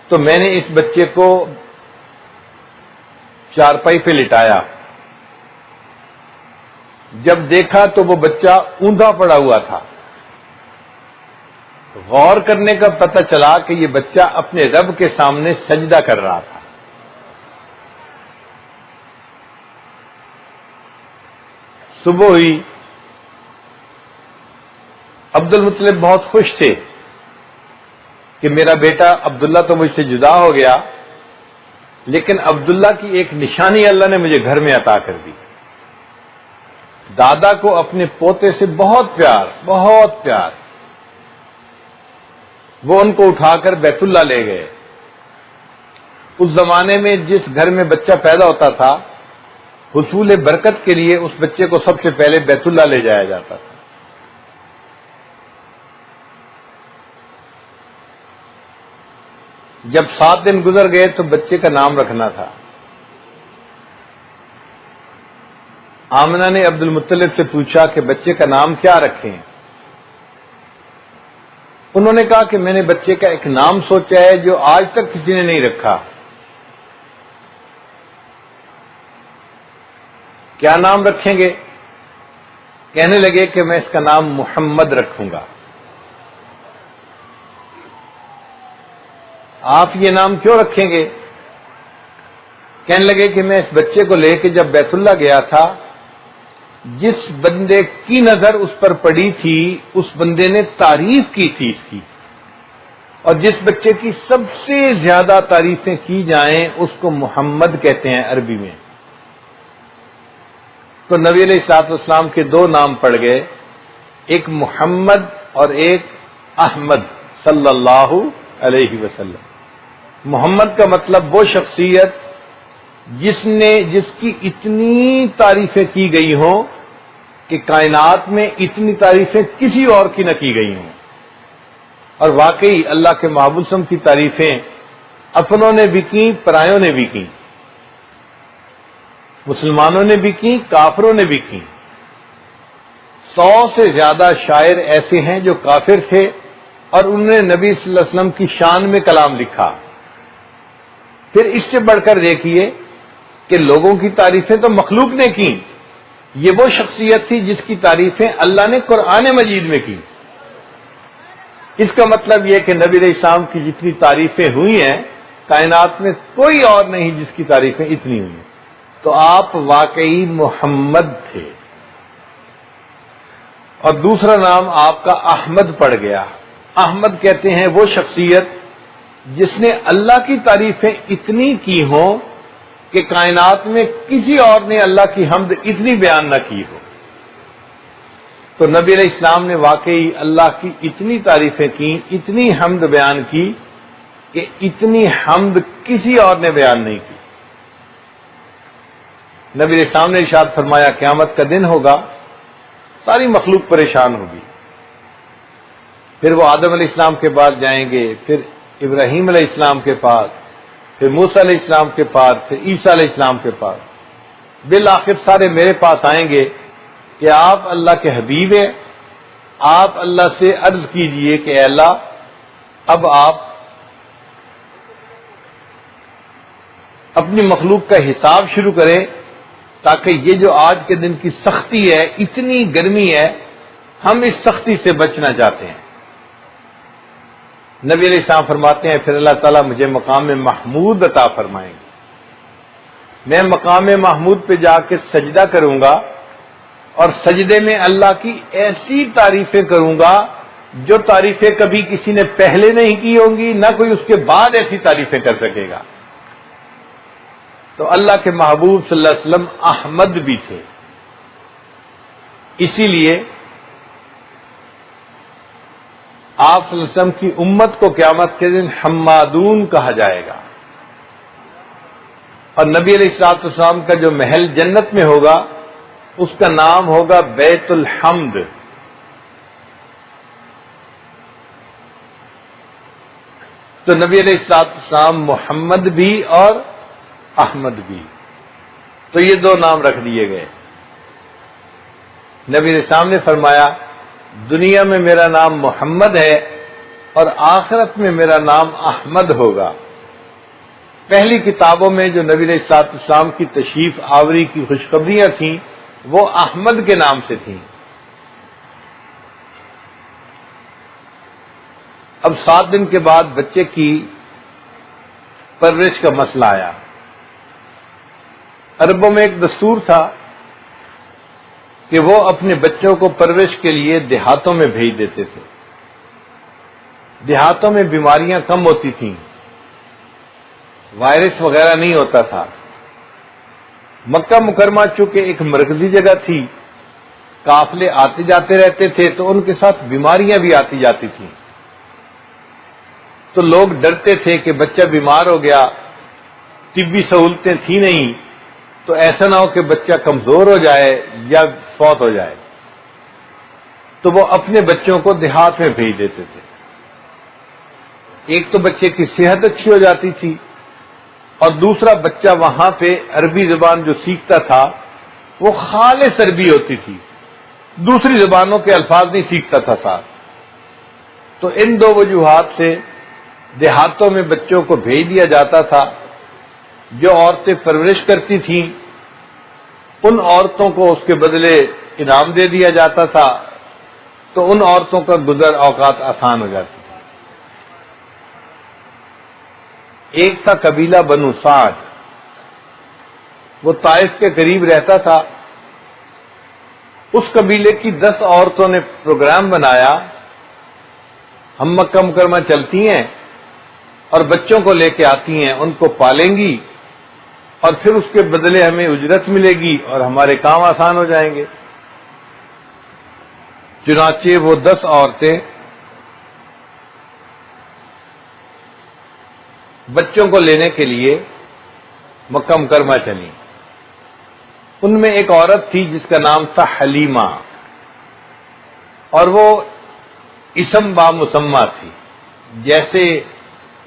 تو میں نے اس بچے کو چارپائی پہ لٹایا، جب دیکھا تو وہ بچہ اوندا پڑا ہوا تھا۔ غور کرنے کا پتہ چلا کہ یہ بچہ اپنے رب کے سامنے سجدہ کر رہا تھا۔ صبح ہوئی، عبد المطلب بہت خوش تھے کہ میرا بیٹا عبداللہ تو مجھ سے جدا ہو گیا، لیکن عبداللہ کی ایک نشانی اللہ نے مجھے گھر میں عطا کر دی۔ دادا کو اپنے پوتے سے بہت پیار، وہ ان کو اٹھا کر بیت اللہ لے گئے۔ اس زمانے میں جس گھر میں بچہ پیدا ہوتا تھا، حصول برکت کے لیے اس بچے کو سب سے پہلے بیت اللہ لے جایا جاتا تھا۔ جب 7 دن گزر گئے تو بچے کا نام رکھنا تھا۔ آمنہ نے عبد المطلب سے پوچھا کہ بچے کا نام کیا رکھیں؟ انہوں نے کہا کہ میں نے بچے کا ایک نام سوچا ہے جو آج تک کسی نے نہیں رکھا۔ کیا نام رکھیں گے؟ کہنے لگے کہ میں اس کا نام محمد رکھوں گا۔ آپ یہ نام کیوں رکھیں گے؟ کہنے لگے کہ میں اس بچے کو لے کے جب بیت اللہ گیا تھا، جس بندے کی نظر اس پر پڑی تھی اس بندے نے تعریف کی تھی اس کی، اور جس بچے کی سب سے زیادہ تعریفیں کی جائیں اس کو محمد کہتے ہیں عربی میں۔ تو نبی علیہ الصلوۃ والسلام کے 2 نام پڑ گئے، ایک محمد اور ایک احمد صلی اللہ علیہ وسلم۔ محمد کا مطلب وہ شخصیت جس کی اتنی تعریفیں کی گئی ہوں کہ کائنات میں اتنی تعریفیں کسی اور کی نہ کی گئی ہوں۔ اور واقعی اللہ کے محبوب صلی اللہ علیہ وسلم کی تعریفیں اپنوں نے بھی کی، پرایوں نے بھی کی، مسلمانوں نے بھی کی، کافروں نے بھی کی۔ 100 سے زیادہ شاعر ایسے ہیں جو کافر تھے اور انہوں نے نبی صلی اللہ علیہ وسلم کی شان میں کلام لکھا۔ پھر اس سے بڑھ کر دیکھیے کہ لوگوں کی تعریفیں تو مخلوق نے کی، یہ وہ شخصیت تھی جس کی تعریفیں اللہ نے قرآن مجید میں کی۔ اس کا مطلب یہ کہ نبی علیہ السلام کی جتنی تعریفیں ہوئی ہیں کائنات میں کوئی اور نہیں جس کی تعریفیں اتنی ہوئی ہیں۔ تو آپ واقعی محمد تھے۔ اور دوسرا نام آپ کا احمد پڑ گیا۔ احمد کہتے ہیں وہ شخصیت جس نے اللہ کی تعریفیں اتنی کی ہوں کہ کائنات میں کسی اور نے اللہ کی حمد اتنی بیان نہ کی ہو۔ تو نبی علیہ السلام نے واقعی اللہ کی اتنی تعریفیں کی، اتنی حمد بیان کی کہ اتنی حمد کسی اور نے بیان نہیں کی۔ نبی علیہ السلام نے ارشاد فرمایا قیامت کا دن ہوگا، ساری مخلوق پریشان ہوگی، پھر وہ آدم علیہ السلام کے پاس جائیں گے، پھر ابراہیم علیہ السلام کے پاس، پھر موسیٰ علیہ السلام کے پاس، پھر عیسیٰ علیہ السلام کے پاس، بالآخر سارے میرے پاس آئیں گے کہ آپ اللہ کے حبیب ہیں، آپ اللہ سے عرض کیجئے کہ اے اللہ اب آپ اپنی مخلوق کا حساب شروع کریں تاکہ یہ جو آج کے دن کی سختی ہے، اتنی گرمی ہے، ہم اس سختی سے بچنا چاہتے ہیں۔ نبی علیہ السلام فرماتے ہیں پھر اللہ تعالیٰ مجھے مقام محمود عطا فرمائیں گے، میں مقام محمود پہ جا کے سجدہ کروں گا اور سجدے میں اللہ کی ایسی تعریفیں کروں گا جو تعریفیں کبھی کسی نے پہلے نہیں کی ہوں گی، نہ کوئی اس کے بعد ایسی تعریفیں کر سکے گا۔ تو اللہ کے محبوب صلی اللہ علیہ وسلم احمد بھی تھے، اسی لیے آپ صلی اللہ علیہ وسلم کی امت کو قیامت کے دن حمادون کہا جائے گا، اور نبی علیہ الصلوۃ والسلام کا جو محل جنت میں ہوگا اس کا نام ہوگا بیت الحمد۔ تو نبی علیہ الصلوۃ والسلام محمد بھی اور احمد بھی، تو یہ 2 نام رکھ دیے گئے۔ نبی علیہ السلام نے فرمایا دنیا میں میرا نام محمد ہے اور آخرت میں میرا نام احمد ہوگا۔ پہلی کتابوں میں جو نبی علیہ الصلوۃ والسلام کی تشریف آوری کی خوشخبریاں تھیں وہ احمد کے نام سے تھیں۔ اب 7 دن کے بعد بچے کی پرورش کا مسئلہ آیا۔ عربوں میں ایک دستور تھا کہ وہ اپنے بچوں کو پرورش کے لیے دیہاتوں میں بھیج دیتے تھے۔ دیہاتوں میں بیماریاں کم ہوتی تھیں، وائرس وغیرہ نہیں ہوتا تھا۔ مکہ مکرمہ چونکہ ایک مرکزی جگہ تھی، قافلے آتے جاتے رہتے تھے تو ان کے ساتھ بیماریاں بھی آتی جاتی تھیں، تو لوگ ڈرتے تھے کہ بچہ بیمار ہو گیا، طبی سہولتیں تھیں نہیں، تو ایسا نہ ہو کہ بچہ کمزور ہو جائے یا فوت ہو جائے، تو وہ اپنے بچوں کو دیہات میں بھیج دیتے تھے۔ ایک تو بچے کی صحت اچھی ہو جاتی تھی، اور دوسرا بچہ وہاں پہ عربی زبان جو سیکھتا تھا وہ خالص عربی ہوتی تھی، دوسری زبانوں کے الفاظ نہیں سیکھتا تھا ساتھ۔ تو ان دو وجوہات سے دیہاتوں میں بچوں کو بھیج دیا جاتا تھا۔ جو عورتیں پرورش کرتی تھیں ان عورتوں کو اس کے بدلے انعام دے دیا جاتا تھا، تو ان عورتوں کا گزر اوقات آسان ہو جاتی تھی۔ ایک تھا قبیلہ بنو سعد، وہ طائف کے قریب رہتا تھا۔ اس قبیلے کی 10 عورتوں نے پروگرام بنایا، ہم مکہ مکرمہ چلتی ہیں اور بچوں کو لے کے آتی ہیں، ان کو پالیں گی اور پھر اس کے بدلے ہمیں اجرت ملے گی اور ہمارے کام آسان ہو جائیں گے۔ چنانچہ وہ 10 عورتیں بچوں کو لینے کے لیے مکہ مکرمہ چلی۔ ان میں ایک عورت تھی جس کا نام تھا حلیمہ، اور وہ اسم با مسمہ تھی، جیسے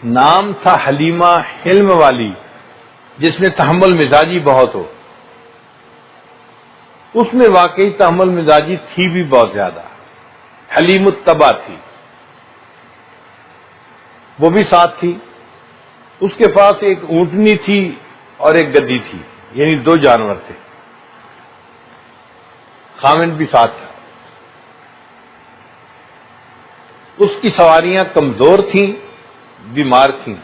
نام تھا حلیمہ حلم والی، جس میں تحمل مزاجی بہت ہو، اس میں واقعی تحمل مزاجی تھی بھی بہت زیادہ۔ حلیم الطبع تھی، وہ بھی ساتھ تھی۔ اس کے پاس ایک اونٹنی تھی اور ایک گدی تھی، یعنی 2 جانور تھے، خامند بھی ساتھ تھا۔ اس کی سواریاں کمزور تھیں، بیمار تھیں۔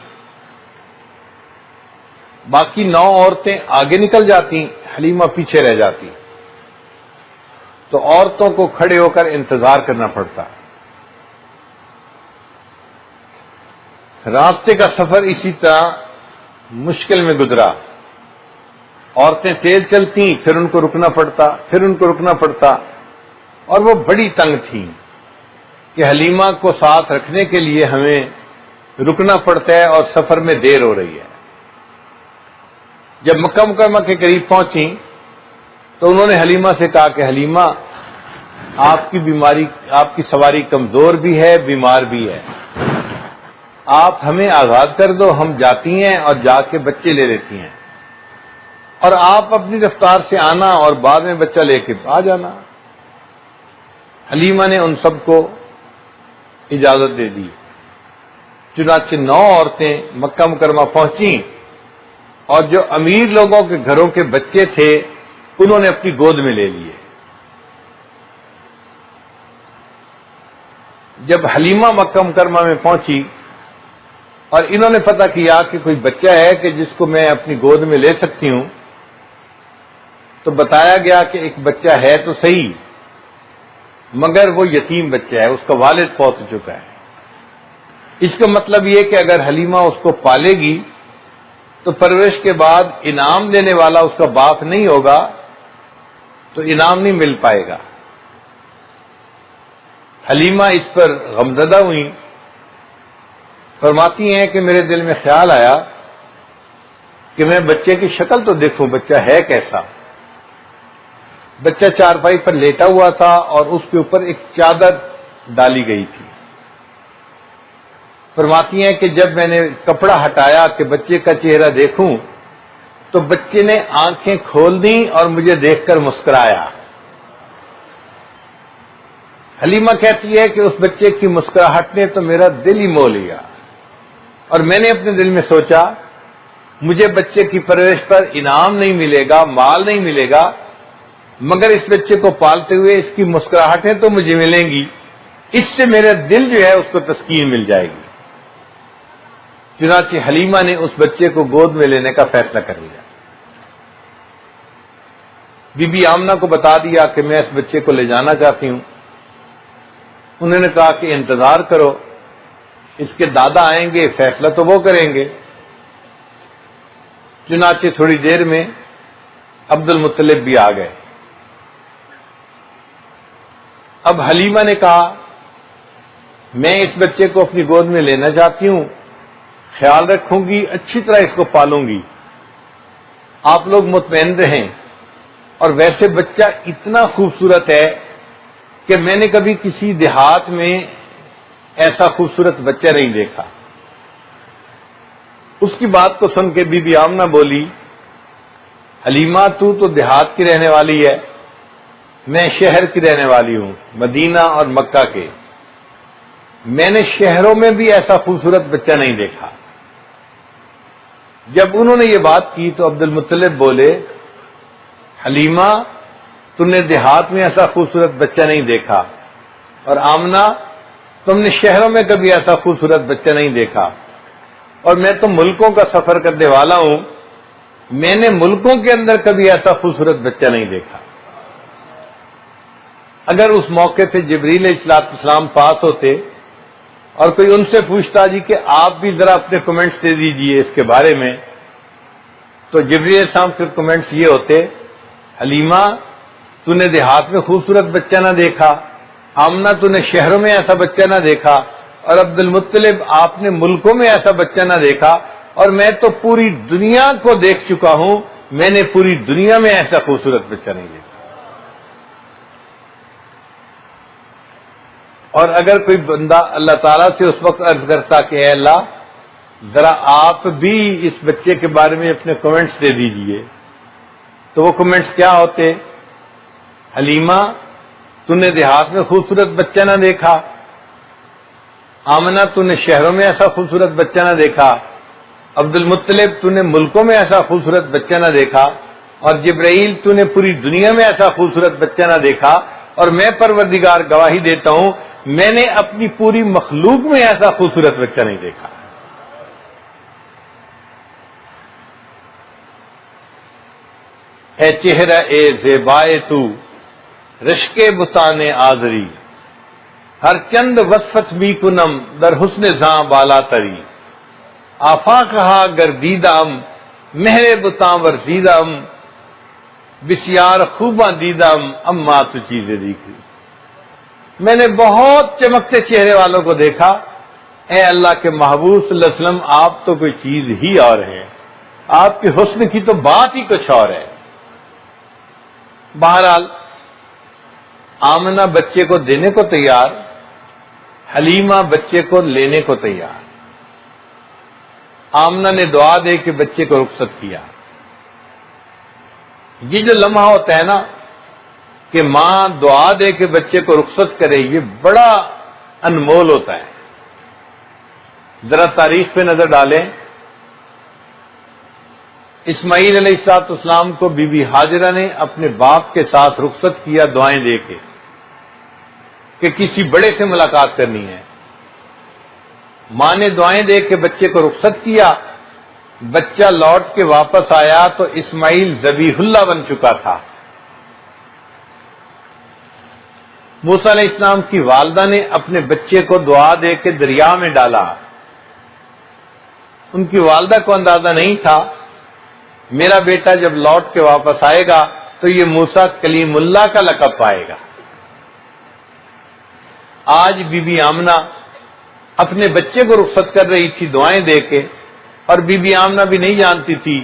باقی 9 عورتیں آگے نکل جاتی، حلیمہ پیچھے رہ جاتی، تو عورتوں کو کھڑے ہو کر انتظار کرنا پڑتا۔ راستے کا سفر اسی طرح مشکل میں گزرا۔ عورتیں تیز چلتی، پھر ان کو رکنا پڑتا، پھر ان کو رکنا پڑتا، اور وہ بڑی تنگ تھیں کہ حلیمہ کو ساتھ رکھنے کے لیے ہمیں رکنا پڑتا ہے اور سفر میں دیر ہو رہی ہے۔ جب مکہ مکرمہ کے قریب پہنچی تو انہوں نے حلیمہ سے کہا کہ حلیمہ، آپ کی سواری کمزور بھی ہے، بیمار بھی ہے، آپ ہمیں آزاد کر دو، ہم جاتی ہیں اور جا کے بچے لے لیتی ہیں، اور آپ اپنی رفتار سے آنا اور بعد میں بچہ لے کے آ جانا۔ حلیمہ نے ان سب کو اجازت دے دی۔ چنانچہ 9 عورتیں مکہ مکرمہ پہنچیں، اور جو امیر لوگوں کے گھروں کے بچے تھے انہوں نے اپنی گود میں لے لیے۔ جب حلیمہ مکہ مکرمہ میں پہنچی اور انہوں نے پتہ کیا کہ کوئی بچہ ہے کہ جس کو میں اپنی گود میں لے سکتی ہوں، تو بتایا گیا کہ ایک بچہ ہے تو صحیح، مگر وہ یتیم بچہ ہے، اس کا والد فوت ہو چکا ہے۔ اس کا مطلب یہ کہ اگر حلیمہ اس کو پالے گی تو پرورش کے بعد انعام دینے والا اس کا باپ نہیں ہوگا، تو انعام نہیں مل پائے گا۔ حلیمہ اس پر غمزدہ ہوئی، فرماتی ہیں کہ میرے دل میں خیال آیا کہ میں بچے کی شکل تو دیکھوں، بچہ ہے کیسا۔ بچہ چارپائی پر لیٹا ہوا تھا اور اس کے اوپر ایک چادر ڈالی گئی تھی۔ فرماتی ہیں کہ جب میں نے کپڑا ہٹایا کہ بچے کا چہرہ دیکھوں تو بچے نے آنکھیں کھول دیں اور مجھے دیکھ کر مسکرایا۔ حلیمہ کہتی ہے کہ اس بچے کی مسکراہٹ نے تو میرا دل ہی مو لیا، اور میں نے اپنے دل میں سوچا مجھے بچے کی پرورش پر انعام نہیں ملے گا، مال نہیں ملے گا، مگر اس بچے کو پالتے ہوئے اس کی مسکراہٹیں تو مجھے ملیں گی، اس سے میرا دل جو ہے اس کو تسکین مل جائے گی۔ چنانچہ حلیمہ نے اس بچے کو گود میں لینے کا فیصلہ کر لیا۔ بی بی آمنہ کو بتا دیا کہ میں اس بچے کو لے جانا چاہتی ہوں۔ انہوں نے کہا کہ انتظار کرو، اس کے دادا آئیں گے، فیصلہ تو وہ کریں گے۔ چنانچہ تھوڑی دیر میں عبد المطلب بھی آ گئے۔ اب حلیمہ نے کہا میں اس بچے کو اپنی گود میں لینا چاہتی ہوں، خیال رکھوں گی، اچھی طرح اس کو پالوں گی، آپ لوگ مطمئن رہیں۔ اور ویسے بچہ اتنا خوبصورت ہے کہ میں نے کبھی کسی دیہات میں ایسا خوبصورت بچہ نہیں دیکھا۔ اس کی بات کو سن کے بی بی آمنہ بولی حلیمہ تو دیہات کی رہنے والی ہے، میں شہر کی رہنے والی ہوں، مدینہ اور مکہ کے، میں نے شہروں میں بھی ایسا خوبصورت بچہ نہیں دیکھا۔ جب انہوں نے یہ بات کی تو عبد المطلب بولے حلیمہ تم نے دیہات میں ایسا خوبصورت بچہ نہیں دیکھا، اور آمنہ تم نے شہروں میں کبھی ایسا خوبصورت بچہ نہیں دیکھا، اور میں تو ملکوں کا سفر کرنے والا ہوں، میں نے ملکوں کے اندر کبھی ایسا خوبصورت بچہ نہیں دیکھا۔ اگر اس موقع پہ جبریل علیہ السلام پاس ہوتے اور کوئی ان سے پوچھتا جی کہ آپ بھی ذرا اپنے کمنٹس دے دیجئے اس کے بارے میں، تو جبریل علیہ السلام کے کمنٹس یہ ہوتے حلیمہ تو نے دیہات میں خوبصورت بچہ نہ دیکھا، آمنہ تو نے شہروں میں ایسا بچہ نہ دیکھا، اور عبد المطلب آپ نے ملکوں میں ایسا بچہ نہ دیکھا، اور میں تو پوری دنیا کو دیکھ چکا ہوں، میں نے پوری دنیا میں ایسا خوبصورت بچہ نہیں دیکھا۔ اور اگر کوئی بندہ اللہ تعالیٰ سے اس وقت عرض کرتا کہ اے اللہ ذرا آپ بھی اس بچے کے بارے میں اپنے کمنٹس دے دیجئے، تو وہ کمنٹس کیا ہوتے حلیمہ تو نے دیہات میں خوبصورت بچہ نہ دیکھا، آمنہ تو نے شہروں میں ایسا خوبصورت بچہ نہ دیکھا، عبد المطلب تو نے ملکوں میں ایسا خوبصورت بچہ نہ دیکھا، اور جبرائیل تو نے پوری دنیا میں ایسا خوبصورت بچہ نہ دیکھا، اور میں پروردگار گواہی دیتا ہوں میں نے اپنی پوری مخلوق میں ایسا خوبصورت بچہ نہیں دیکھا۔ اے چہرہ اے زیبائے تو رشک بتانے آزری، ہر چند وصفت بھی کنم در حسن زاں بالا تری، آفاق کہا گردیدم مہر بتاں ورزیدم، بسیار خوباں دیدم اما تو چیزیں دیکھی۔ میں نے بہت چمکتے چہرے والوں کو دیکھا، اے اللہ کے محبوب صلی اللہ علیہ وسلم آپ تو کوئی چیز ہی اور ہے، آپ کے حسن کی تو بات ہی کچھ اور ہے۔ بہرحال آمنہ بچے کو دینے کو تیار، حلیمہ بچے کو لینے کو تیار۔ آمنہ نے دعا دے کے بچے کو رخصت کیا۔ یہ جو لمحہ ہوتا ہے نا کہ ماں دعا دے کے بچے کو رخصت کرے، یہ بڑا انمول ہوتا ہے۔ ذرا تاریخ پہ نظر ڈالیں، اسماعیل علیہ السلام کو بی بی ہاجرہ نے اپنے باپ کے ساتھ رخصت کیا دعائیں دے کے کہ کسی بڑے سے ملاقات کرنی ہے۔ ماں نے دعائیں دے کے بچے کو رخصت کیا، بچہ لوٹ کے واپس آیا تو اسماعیل ذبیح اللہ بن چکا تھا۔ موسیٰ علیہ السلام کی والدہ نے اپنے بچے کو دعا دے کے دریا میں ڈالا۔ ان کی والدہ کو اندازہ نہیں تھا میرا بیٹا جب لوٹ کے واپس آئے گا تو یہ موسیٰ کلیم اللہ کا لقب پائے گا۔ آج بی بی آمنہ اپنے بچے کو رخصت کر رہی تھی دعائیں دے کے، اور بی بی آمنہ بھی نہیں جانتی تھی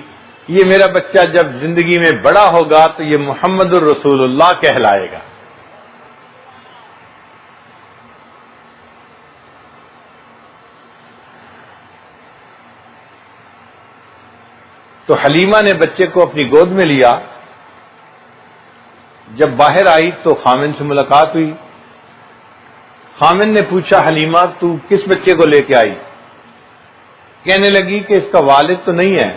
یہ میرا بچہ جب زندگی میں بڑا ہوگا تو یہ محمد الرسول اللہ کہلائے گا۔ تو حلیمہ نے بچے کو اپنی گود میں لیا۔ جب باہر آئی تو خامن سے ملاقات ہوئی، خامن نے پوچھا حلیمہ تو کس بچے کو لے کے آئی؟ کہنے لگی کہ اس کا والد تو نہیں ہے،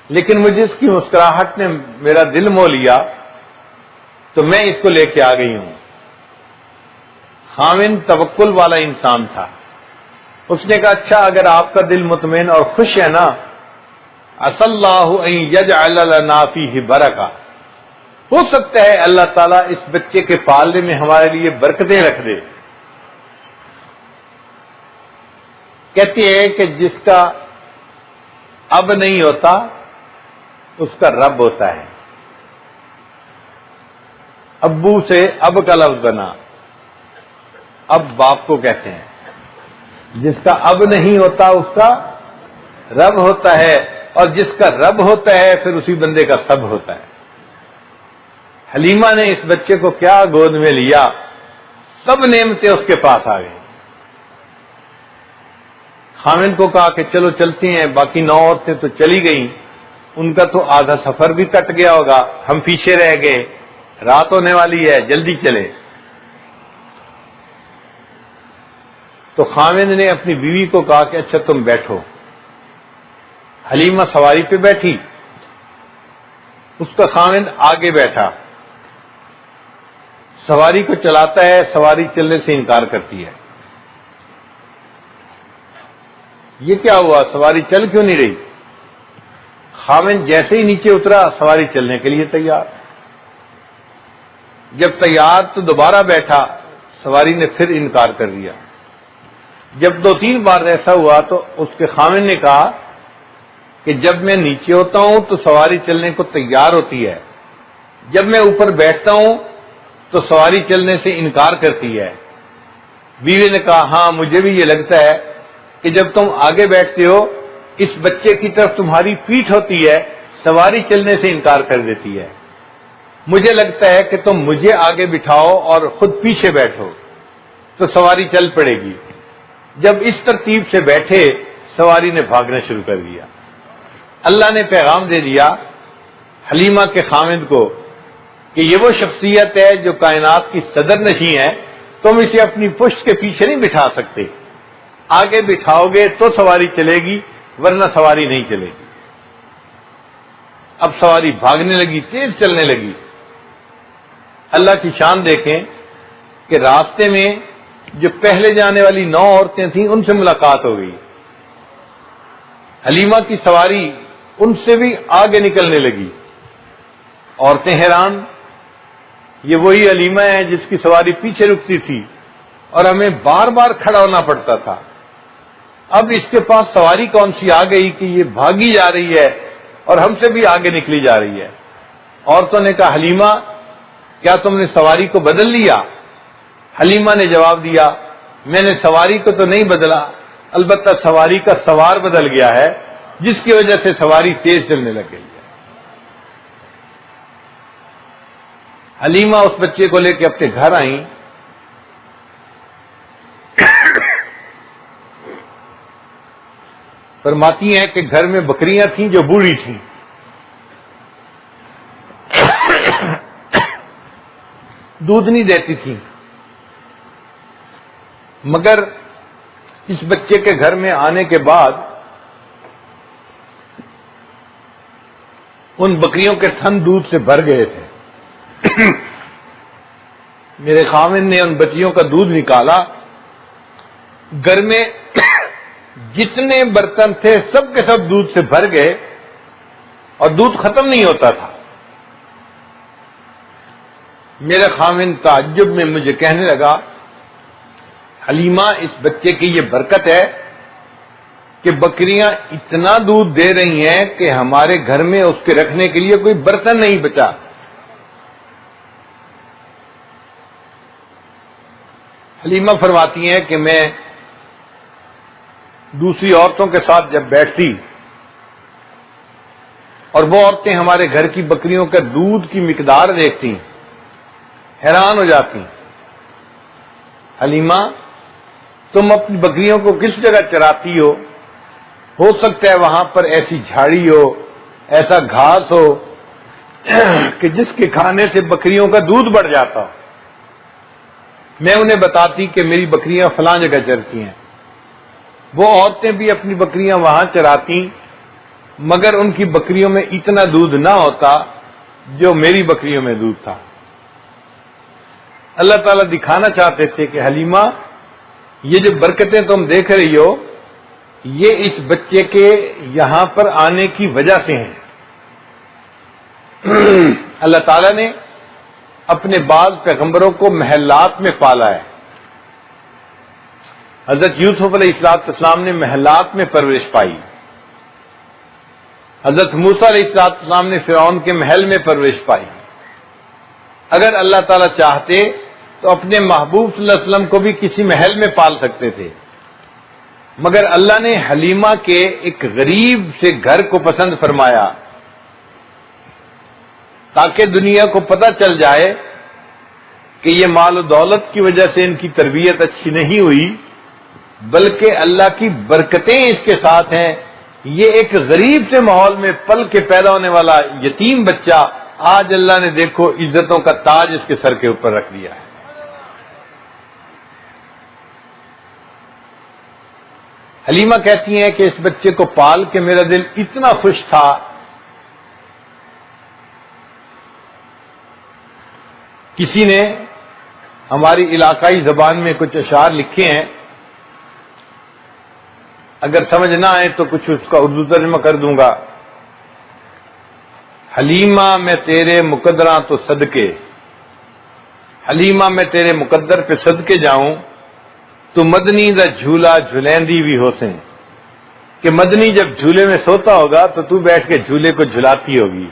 لیکن مجھے اس کی مسکراہٹ نے میرا دل مو لیا تو میں اس کو لے کے آ گئی ہوں۔ خامن توکل والا انسان تھا، اس نے کہا اچھا اگر آپ کا دل مطمئن اور خوش ہے نا، عسى اللہ ان یجعل لنا فیہ برکہ، ہو سکتا ہے اللہ تعالیٰ اس بچے کے پالنے میں ہمارے لیے برکتیں رکھ دے۔ کہتی ہے کہ جس کا اب نہیں ہوتا اس کا رب ہوتا ہے۔ ابو سے اب کا لفظ بنا، اب باپ کو کہتے ہیں، جس کا اب نہیں ہوتا اس کا رب ہوتا ہے، اور جس کا رب ہوتا ہے پھر اسی بندے کا سب ہوتا ہے۔ حلیمہ نے اس بچے کو کیا گود میں لیا، سب نعمتیں اس کے پاس آ گئیں۔ خامن کو کہا کہ چلو چلتے ہیں، باقی 9 عورتیں تو چلی گئیں، ان کا تو آدھا سفر بھی کٹ گیا ہوگا، ہم پیچھے رہ گئے، رات ہونے والی ہے، جلدی چلے۔ تو خامن نے اپنی بیوی کو کہا کہ اچھا تم بیٹھو۔ حلیمہ سواری پہ بیٹھی، اس کا خامن آگے بیٹھا، سواری کو چلاتا ہے، سواری چلنے سے انکار کرتی ہے۔ یہ کیا ہوا، سواری چل کیوں نہیں رہی؟ خامن جیسے ہی نیچے اترا سواری چلنے کے لیے تیار، جب تیار تو دوبارہ بیٹھا، سواری نے پھر انکار کر دیا۔ جب 2-3 بار ایسا ہوا تو اس کے خامن نے کہا کہ جب میں نیچے ہوتا ہوں تو سواری چلنے کو تیار ہوتی ہے، جب میں اوپر بیٹھتا ہوں تو سواری چلنے سے انکار کرتی ہے۔ بیوی نے کہا ہاں مجھے بھی یہ لگتا ہے کہ جب تم آگے بیٹھتے ہو اس بچے کی طرف تمہاری پیٹھ ہوتی ہے، سواری چلنے سے انکار کر دیتی ہے، مجھے لگتا ہے کہ تم مجھے آگے بٹھاؤ اور خود پیچھے بیٹھو تو سواری چل پڑے گی۔ جب اس ترتیب سے بیٹھے سواری نے بھاگنا شروع کر دیا۔ اللہ نے پیغام دے دیا حلیمہ کے خامد کو کہ یہ وہ شخصیت ہے جو کائنات کی صدر نشین ہے، تم اسے اپنی پشت کے پیچھے نہیں بٹھا سکتے، آگے بٹھاؤ گے تو سواری چلے گی ورنہ سواری نہیں چلے گی۔ اب سواری بھاگنے لگی، تیز چلنے لگی۔ اللہ کی شان دیکھیں کہ راستے میں جو پہلے جانے والی 9 عورتیں تھیں ان سے ملاقات ہو گئی، حلیمہ کی سواری ان سے بھی آگے نکلنے لگی۔ عورتیں حیران، یہ وہی حلیمہ ہے جس کی سواری پیچھے رکتی تھی اور ہمیں بار بار کھڑا ہونا پڑتا تھا، اب اس کے پاس سواری کون سی آ گئی کہ یہ بھاگی جا رہی ہے اور ہم سے بھی آگے نکلی جا رہی ہے۔ عورتوں نے کہا حلیمہ کیا تم نے سواری کو بدل لیا؟ حلیمہ نے جواب دیا میں نے سواری کو تو نہیں بدلا، البتہ سواری کا سوار بدل گیا ہے جس کی وجہ سے سواری تیز چلنے لگ گئی ہے۔ حلیمہ اس بچے کو لے کے اپنے گھر آئیں، فرماتی ہیں کہ گھر میں بکریاں تھیں جو بوڑھی تھیں، دودھ نہیں دیتی تھیں، مگر اس بچے کے گھر میں آنے کے بعد ان بکریوں کے تھن دودھ سے بھر گئے تھے۔ میرے خامن نے ان بچیوں کا دودھ نکالا، گھر میں جتنے برتن تھے سب کے سب دودھ سے بھر گئے اور دودھ ختم نہیں ہوتا تھا۔ میرے خامن تعجب میں مجھے کہنے لگا حلیمہ اس بچے کی یہ برکت ہے کہ بکریاں اتنا دودھ دے رہی ہیں کہ ہمارے گھر میں اس کے رکھنے کے لیے کوئی برتن نہیں بچا۔ حلیمہ فرماتی ہیں کہ میں دوسری عورتوں کے ساتھ جب بیٹھتی اور وہ عورتیں ہمارے گھر کی بکریوں کے دودھ کی مقدار دیکھتی حیران ہو جاتی، حلیمہ تم اپنی بکریوں کو کس جگہ چراتی ہو سکتا ہے وہاں پر ایسی جھاڑی ہو، ایسا گھاس ہو کہ جس کے کھانے سے بکریوں کا دودھ بڑھ جاتا ہو۔ میں انہیں بتاتی کہ میری بکریاں فلاں جگہ چرتی ہیں، وہ عورتیں بھی اپنی بکریاں وہاں چراتی، مگر ان کی بکریوں میں اتنا دودھ نہ ہوتا جو میری بکریوں میں دودھ تھا۔ اللہ تعالیٰ دکھانا چاہتے تھے کہ حلیمہ، یہ جو برکتیں تم دیکھ رہی ہو یہ اس بچے کے یہاں پر آنے کی وجہ سے ہیں۔ اللہ تعالیٰ نے اپنے بعض پیغمبروں کو محلات میں پالا ہے۔ حضرت یوسف علیہ السلام نے محلات میں پرورش پائی، حضرت موسیٰ علیہ السلام نے فرعون کے محل میں پرورش پائی۔ اگر اللہ تعالیٰ چاہتے تو اپنے محبوب صلی اللہ علیہ وسلم کو بھی کسی محل میں پال سکتے تھے، مگر اللہ نے حلیمہ کے ایک غریب سے گھر کو پسند فرمایا تاکہ دنیا کو پتہ چل جائے کہ یہ مال و دولت کی وجہ سے ان کی تربیت اچھی نہیں ہوئی، بلکہ اللہ کی برکتیں اس کے ساتھ ہیں۔ یہ ایک غریب سے ماحول میں پل کے پیدا ہونے والا یتیم بچہ آج اللہ نے دیکھو عزتوں کا تاج اس کے سر کے اوپر رکھ دیا ہے۔ حلیمہ کہتی ہیں کہ اس بچے کو پال کے میرا دل اتنا خوش تھا کسی نے ہماری علاقائی زبان میں کچھ اشعار لکھے ہیں، اگر سمجھ نہ آئے تو کچھ اس کا اردو ترجمہ کر دوں گا۔ حلیمہ میں تیرے مقدراں تو صدقے، حلیمہ میں تیرے مقدر پہ صدقے جاؤں، تو مدنی دا جھولا جھلیندی بھی ہو سیں، کہ مدنی جب جھولے میں سوتا ہوگا تو تو بیٹھ کے جھولے کو جھلاتی ہوگی۔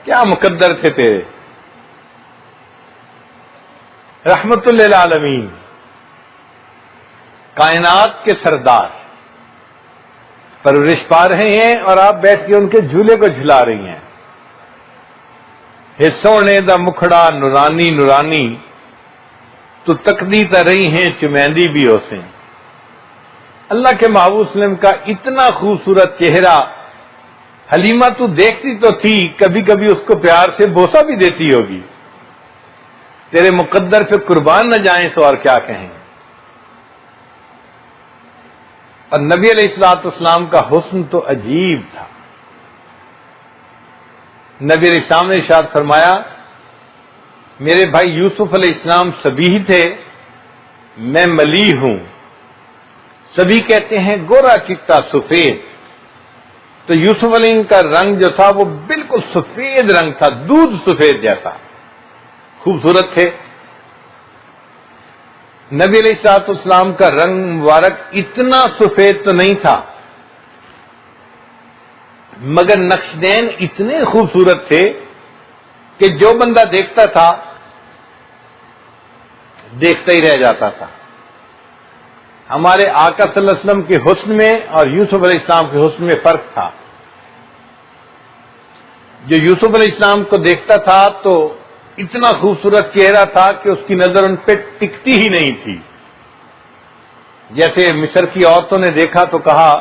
کیا مقدر تھے تیرے، رحمت للعالمین، کائنات کے سردار پرورش پا رہے ہیں اور آپ بیٹھ کے ان کے جھولے کو جھلا رہی ہیں۔ ہے سونے دا مکھڑا نورانی نورانی، تو تکدی تا رہی ہیں چمیندی بھی ہو سیں۔ اللہ کے محبوب صلی اللہ علیہ وسلم کا اتنا خوبصورت چہرہ، حلیمہ تو دیکھتی تو تھی، کبھی کبھی اس کو پیار سے بوسہ بھی دیتی ہوگی۔ تیرے مقدر پہ قربان نہ جائیں تو اور کیا کہیں۔ اور نبی علیہ السلام کا حسن تو عجیب تھا۔ نبی علیہ السلام نے ارشاد فرمایا، میرے بھائی یوسف علیہ السلام سبیح تھے، میں ملیح ہوں۔ سبھی کہتے ہیں گورا چٹا سفید، تو یوسف علیہ السلام کا رنگ جو تھا وہ بالکل سفید رنگ تھا، دودھ سفید جیسا، خوبصورت تھے۔ نبی علیہ السلام کا رنگ مبارک اتنا سفید تو نہیں تھا، مگر نقشدین اتنے خوبصورت تھے کہ جو بندہ دیکھتا تھا دیکھتا ہی رہ جاتا تھا۔ ہمارے آقا صلی اللہ علیہ وسلم کے حسن میں اور یوسف علیہ السلام کے حسن میں فرق تھا۔ جو یوسف علیہ السلام کو دیکھتا تھا تو اتنا خوبصورت چہرہ تھا کہ اس کی نظر ان پہ ٹکتی ہی نہیں تھی۔ جیسے مصر کی عورتوں نے دیکھا تو کہا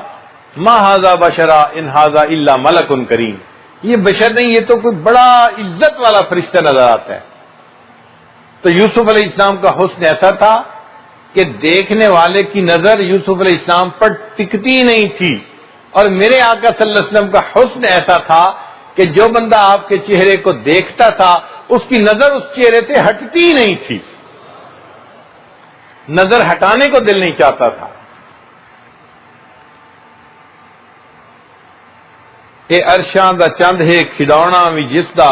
ما ھذا بشرا ان ھذا الا ملک کریم، یہ بشر نہیں، یہ تو کوئی بڑا عزت والا فرشتہ نظر آتا ہے۔ تو یوسف علیہ السلام کا حسن ایسا تھا کہ دیکھنے والے کی نظر یوسف علیہ السلام پر ٹکتی ہی نہیں تھی، اور میرے آقا صلی اللہ علیہ وسلم کا حسن ایسا تھا کہ جو بندہ آپ کے چہرے کو دیکھتا تھا اس کی نظر اس چہرے سے ہٹتی ہی نہیں تھی، نظر ہٹانے کو دل نہیں چاہتا تھا۔ اے عرشاں دا چند ہے کھڈونا بھی جس دا،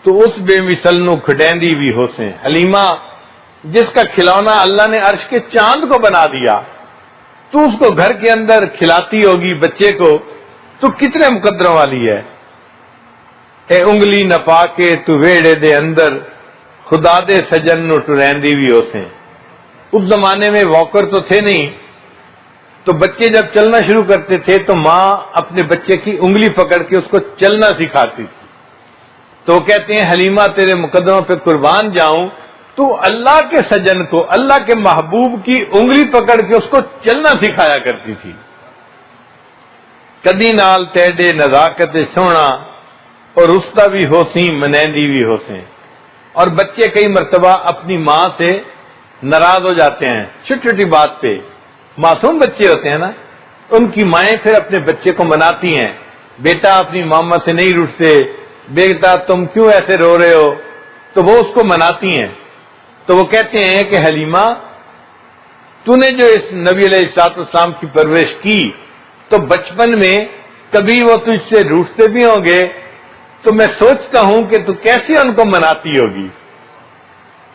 تو اس بے مثل نو کھڈیندی بھی ہو سیں۔ حلیمہ، جس کا کھلونا اللہ نے عرش کے چاند کو بنا دیا، تو اس کو گھر کے اندر کھلاتی ہوگی بچے کو، تو کتنے مقدروں والی ہے۔ اے انگلی نپا کے تو ویڑے دے اندر، خدا دے سجن نو ٹریندی بھی ہو سیں۔ اس زمانے میں واکر تو تھے نہیں، تو بچے جب چلنا شروع کرتے تھے تو ماں اپنے بچے کی انگلی پکڑ کے اس کو چلنا سکھاتی تھی۔ تو کہتے ہیں حلیمہ تیرے مقدموں پہ قربان جاؤں، تو اللہ کے سجن کو، اللہ کے محبوب کی انگلی پکڑ کے اس کو چلنا سکھایا کرتی تھی۔ کدی نال تیڈے نزاکت سونا، اور رستا بھی ہو سی منیندی بھی ہو سیں۔ اور بچے کئی مرتبہ اپنی ماں سے ناراض ہو جاتے ہیں چھوٹی چھوٹی بات پہ. معصوم بچے ہوتے ہیں نا، ان کی مائیں پھر اپنے بچے کو مناتی ہیں، بیٹا اپنی ماما سے نہیں روٹھتے، بیٹا تم کیوں ایسے رو رہے ہو، تو وہ اس کو مناتی ہیں. تو وہ کہتے ہیں کہ حلیمہ تو نے جو اس نبی علیہ السلام کی پرورش کی، تو بچپن میں کبھی وہ تجھ سے روٹھتے بھی ہوں گے، تو میں سوچتا ہوں کہ تو کیسے ان کو مناتی ہوگی.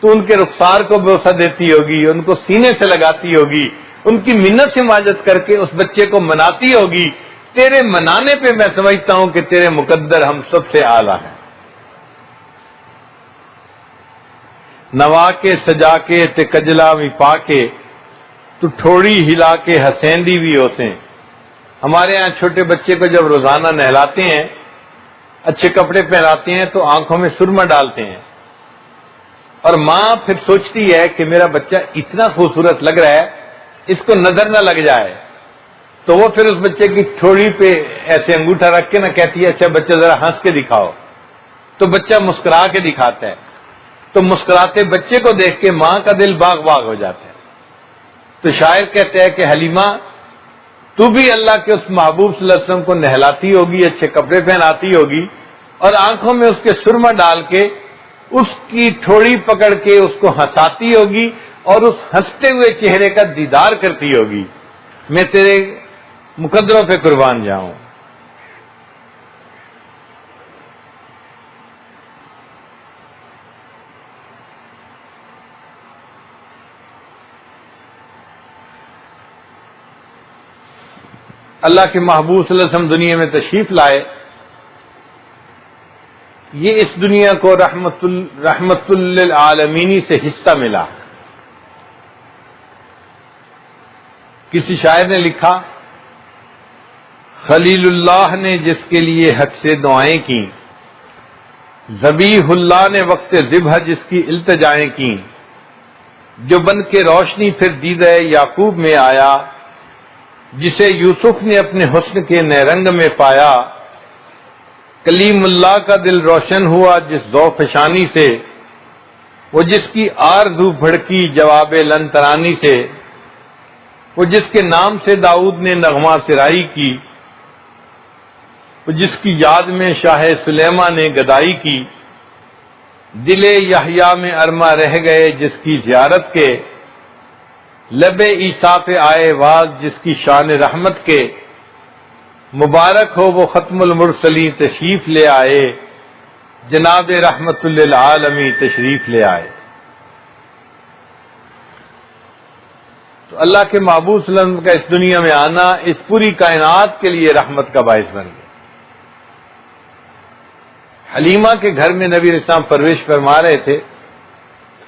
تو ان کے رخسار کو بوسہ دیتی ہوگی، ان کو سینے سے لگاتی ہوگی، ان کی منت سے ماجت کر کے اس بچے کو مناتی ہوگی. تیرے منانے پہ میں سمجھتا ہوں کہ تیرے مقدر ہم سب سے اعلیٰ ہیں. نوا کے سجا کے تے کجلا بھی پا کے تو ٹھوڑی ہلا کے ہسیندی بھی ہوتے ہیں. ہمارے ہاں چھوٹے بچے کو جب روزانہ نہلاتے ہیں، اچھے کپڑے پہناتے ہیں، تو آنکھوں میں سرما ڈالتے ہیں، اور ماں پھر سوچتی ہے کہ میرا بچہ اتنا خوبصورت لگ رہا ہے، اس کو نظر نہ لگ جائے، تو وہ پھر اس بچے کی ٹھوڑی پہ ایسے انگوٹھا رکھ کے نہ کہتی ہے اچھا بچہ ذرا ہنس کے دکھاؤ. تو بچہ مسکرا کے دکھاتا ہے، تو مسکراتے بچے کو دیکھ کے ماں کا دل باغ باغ ہو جاتا ہے. تو شاعر کہتے ہیں کہ حلیمہ تو بھی اللہ کے اس محبوب صلی اللہ علیہ وسلم کو نہلاتی ہوگی، اچھے کپڑے پہناتی ہوگی، اور آنکھوں میں اس کے سرما ڈال کے اس کی ٹھوڑی پکڑ کے اس کو ہنساتی ہوگی، اور اس ہنستے ہوئے چہرے کا دیدار کرتی ہوگی. میں تیرے مقدروں پہ قربان جاؤں. اللہ کے محبوب صلی اللہ علیہ وسلم دنیا میں تشریف لائے، یہ اس دنیا کو رحمت للعالمین سے حصہ ملا. کسی شاعر نے لکھا، خلیل اللہ نے جس کے لیے حق سے دعائیں کی، ذبیح اللہ نے وقت ذبح جس کی التجائیں کی، جو بن کے روشنی پھر دیدہ یعقوب میں آیا، جسے یوسف نے اپنے حسن کے نئے رنگ میں پایا، کلیم اللہ کا دل روشن ہوا جس ذوق فشانی سے، وہ جس کی آرزو بھڑکی جواب لن ترانی سے، وہ جس کے نام سے داؤد نے نغمہ سرائی کی، وہ جس کی یاد میں شاہ سلیمان نے گدائی کی، دل یحییٰ میں ارما رہ گئے جس کی زیارت کے، لب عیسیٰ پہ آئے واز جس کی شان رحمت کے، مبارک ہو وہ ختم المرسلین تشریف لے آئے، جناب رحمت للعالمین تشریف لے آئے. تو اللہ کے محبوب صلی اللہ علیہ وسلم کا اس دنیا میں آنا اس پوری کائنات کے لیے رحمت کا باعث بن گیا. حلیمہ کے گھر میں نبی علیہ السلام پرورش فرما رہے تھے.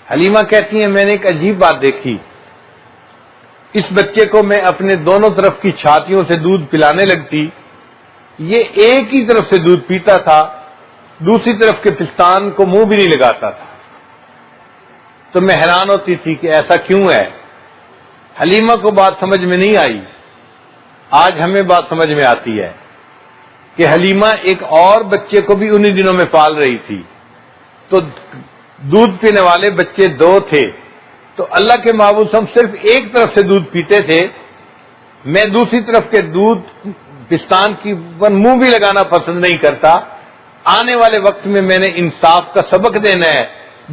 حلیمہ کہتی ہیں میں نے ایک عجیب بات دیکھی، اس بچے کو میں اپنے دونوں طرف کی چھاتیوں سے دودھ پلانے لگتی، یہ ایک ہی طرف سے دودھ پیتا تھا، دوسری طرف کے پستان کو منہ بھی نہیں لگاتا تھا. تو میں حیران ہوتی تھی کہ ایسا کیوں ہے. حلیمہ کو بات سمجھ میں نہیں آئی. آج ہمیں بات سمجھ میں آتی ہے کہ حلیمہ ایک اور بچے کو بھی انہی دنوں میں پال رہی تھی. تو دودھ پینے والے بچے دو تھے، تو اللہ کے محبوب ہم صرف ایک طرف سے دودھ پیتے تھے. میں دوسری طرف کے دودھ پستان کی منہ بھی لگانا پسند نہیں کرتا. آنے والے وقت میں نے انصاف کا سبق دینا ہے.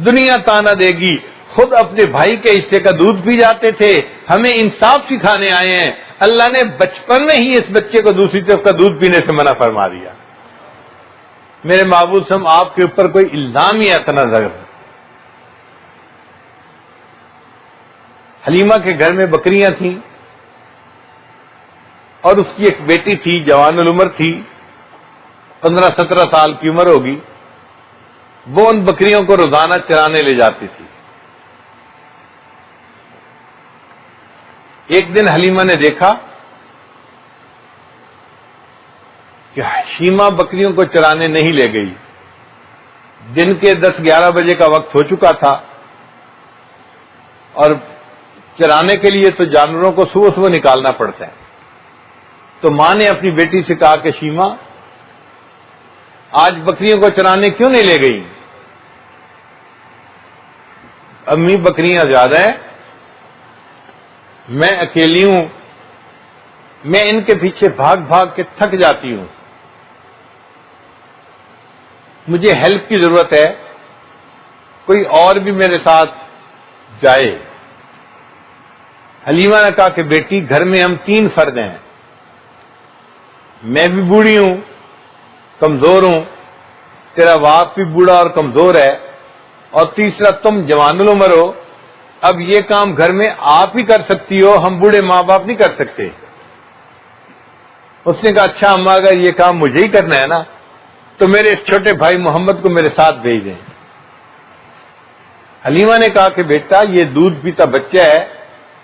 دنیا تانا دے گی، خود اپنے بھائی کے حصے کا دودھ پی جاتے تھے، ہمیں انصاف سکھانے آئے ہیں. اللہ نے بچپن میں ہی اس بچے کو دوسری طرف کا دودھ پینے سے منع فرما دیا. میرے محبوب ہم آپ کے اوپر کوئی الزام ہی ایسا نہ لگ. حلیمہ کے گھر میں بکریاں تھیں، اور اس کی ایک بیٹی تھی، جوان العمر تھی، 15-17 سال کی عمر ہوگی. وہ ان بکریوں کو روزانہ چرانے لے جاتی تھی. ایک دن حلیمہ نے دیکھا کہ حشیمہ بکریوں کو چرانے نہیں لے گئی. دن کے 10-11 بجے کا وقت ہو چکا تھا، اور چرانے کے لیے تو جانوروں کو صبح صبح نکالنا پڑتا ہے. تو ماں نے اپنی بیٹی سے کہا کہ شیما آج بکریوں کو چرانے کیوں نہیں لے گئی؟ امی بکریاں زیادہ ہیں، میں اکیلی ہوں، میں ان کے پیچھے بھاگ بھاگ کے تھک جاتی ہوں، مجھے ہیلپ کی ضرورت ہے، کوئی اور بھی میرے ساتھ جائے۔ حلیمہ نے کہا کہ بیٹی گھر میں ہم 3 فرد ہیں، میں بھی بوڑھی ہوں، کمزور ہوں، تیرا باپ بھی بوڑھا اور کمزور ہے، اور تیسرا تم جوان العمر ہو، اب یہ کام گھر میں آپ ہی کر سکتی ہو، ہم بوڑھے ماں باپ نہیں کر سکتے۔ اس نے کہا اچھا اماں اگر یہ کام مجھے ہی کرنا ہے نا تو میرے اس چھوٹے بھائی محمد کو میرے ساتھ بھیج دیں۔ حلیمہ نے کہا کہ بیٹا یہ دودھ پیتا بچہ ہے،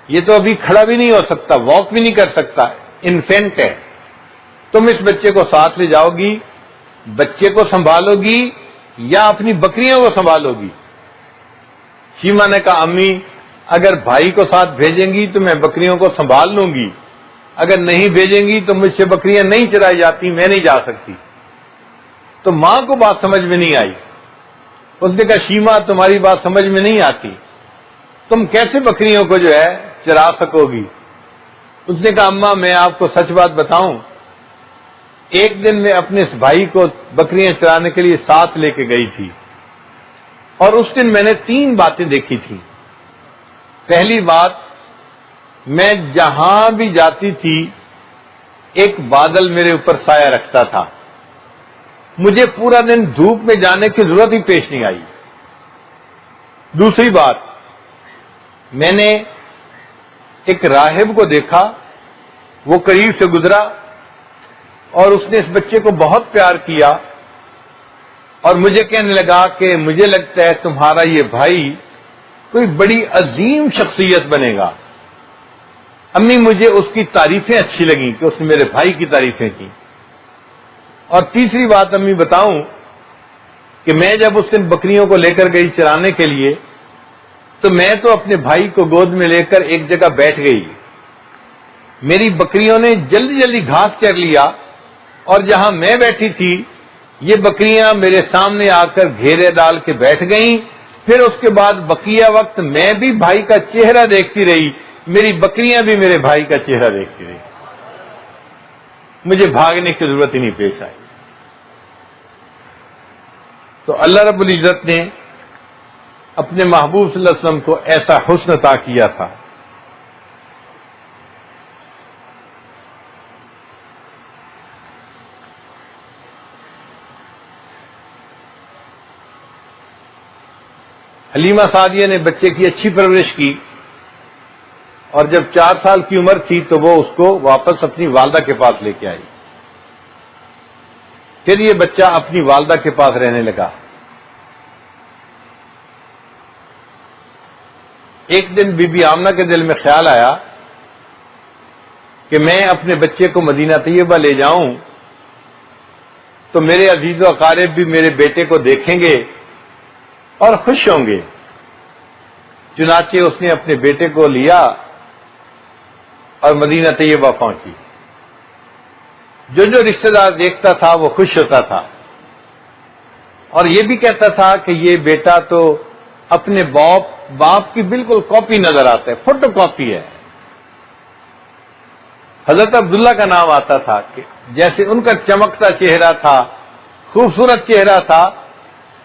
یہ تو ابھی کھڑا بھی نہیں ہو سکتا، واک بھی نہیں کر سکتا، انفینٹ ہے، تم اس بچے کو ساتھ لے جاؤ گی، بچے کو سنبھالو گی یا اپنی بکریوں کو سنبھالو گی؟ شیما نے کہا امی اگر بھائی کو ساتھ بھیجیں گی تو میں بکریوں کو سنبھال لوں گی، اگر نہیں بھیجیں گی تو مجھ سے بکریاں نہیں چرائی جاتی، میں نہیں جا سکتی۔ تو ماں کو بات سمجھ میں نہیں آئی، اس نے کہا شیما تمہاری بات سمجھ میں نہیں آتی، تم کیسے بکریوں کو جو ہے چرا سکو گی؟ اس نے کہا اماں میں آپ کو سچ بات بتاؤں، ایک دن میں اپنے اس بھائی کو بکریاں چرانے کے لیے ساتھ لے کے گئی تھی، اور اس دن میں نے 3 باتیں دیکھی تھی۔ پہلی بات، میں جہاں بھی جاتی تھی ایک بادل میرے اوپر سایہ رکھتا تھا، مجھے پورا دن دھوپ میں جانے کی ضرورت ہی پیش نہیں آئی۔ دوسری بات، میں نے ایک راہب کو دیکھا، وہ قریب سے گزرا اور اس نے اس بچے کو بہت پیار کیا اور مجھے کہنے لگا کہ مجھے لگتا ہے تمہارا یہ بھائی کوئی بڑی عظیم شخصیت بنے گا۔ امی مجھے اس کی تعریفیں اچھی لگیں کہ اس نے میرے بھائی کی تعریفیں کی۔ اور تیسری بات امی بتاؤں کہ میں جب اس دن بکریوں کو لے کر گئی چرانے کے لیے تو میں تو اپنے بھائی کو گود میں لے کر ایک جگہ بیٹھ گئی، میری بکریوں نے جلدی جلدی گھاس چر لیا، اور جہاں میں بیٹھی تھی یہ بکریاں میرے سامنے آ کر گھیرے ڈال کے بیٹھ گئیں۔ پھر اس کے بعد بقیہ وقت میں بھی بھائی کا چہرہ دیکھتی رہی، میری بکریاں بھی میرے بھائی کا چہرہ دیکھتی رہی، مجھے بھاگنے کی ضرورت ہی نہیں پیش آئی۔ تو اللہ رب العزت نے اپنے محبوب صلی اللہ علیہ وسلم کو ایسا حسن عطا کیا تھا۔ حلیمہ سعدیہ نے بچے کی اچھی پرورش کی، اور جب 4 سال کی عمر تھی تو وہ اس کو واپس اپنی والدہ کے پاس لے کے آئی، پھر یہ بچہ اپنی والدہ کے پاس رہنے لگا۔ ایک دن بی بی آمنہ کے دل میں خیال آیا کہ میں اپنے بچے کو مدینہ طیبہ لے جاؤں تو میرے عزیز و اقارب بھی میرے بیٹے کو دیکھیں گے اور خوش ہوں گے۔ چنانچہ اس نے اپنے بیٹے کو لیا اور مدینہ طیبہ پہنچی۔ جو جو رشتہ دار دیکھتا تھا وہ خوش ہوتا تھا، اور یہ بھی کہتا تھا کہ یہ بیٹا تو اپنے باپ کی بالکل کاپی نظر آتا ہے، فوٹو کاپی ہے۔ حضرت عبداللہ کا نام آتا تھا کہ جیسے ان کا چمکتا چہرہ تھا، خوبصورت چہرہ تھا،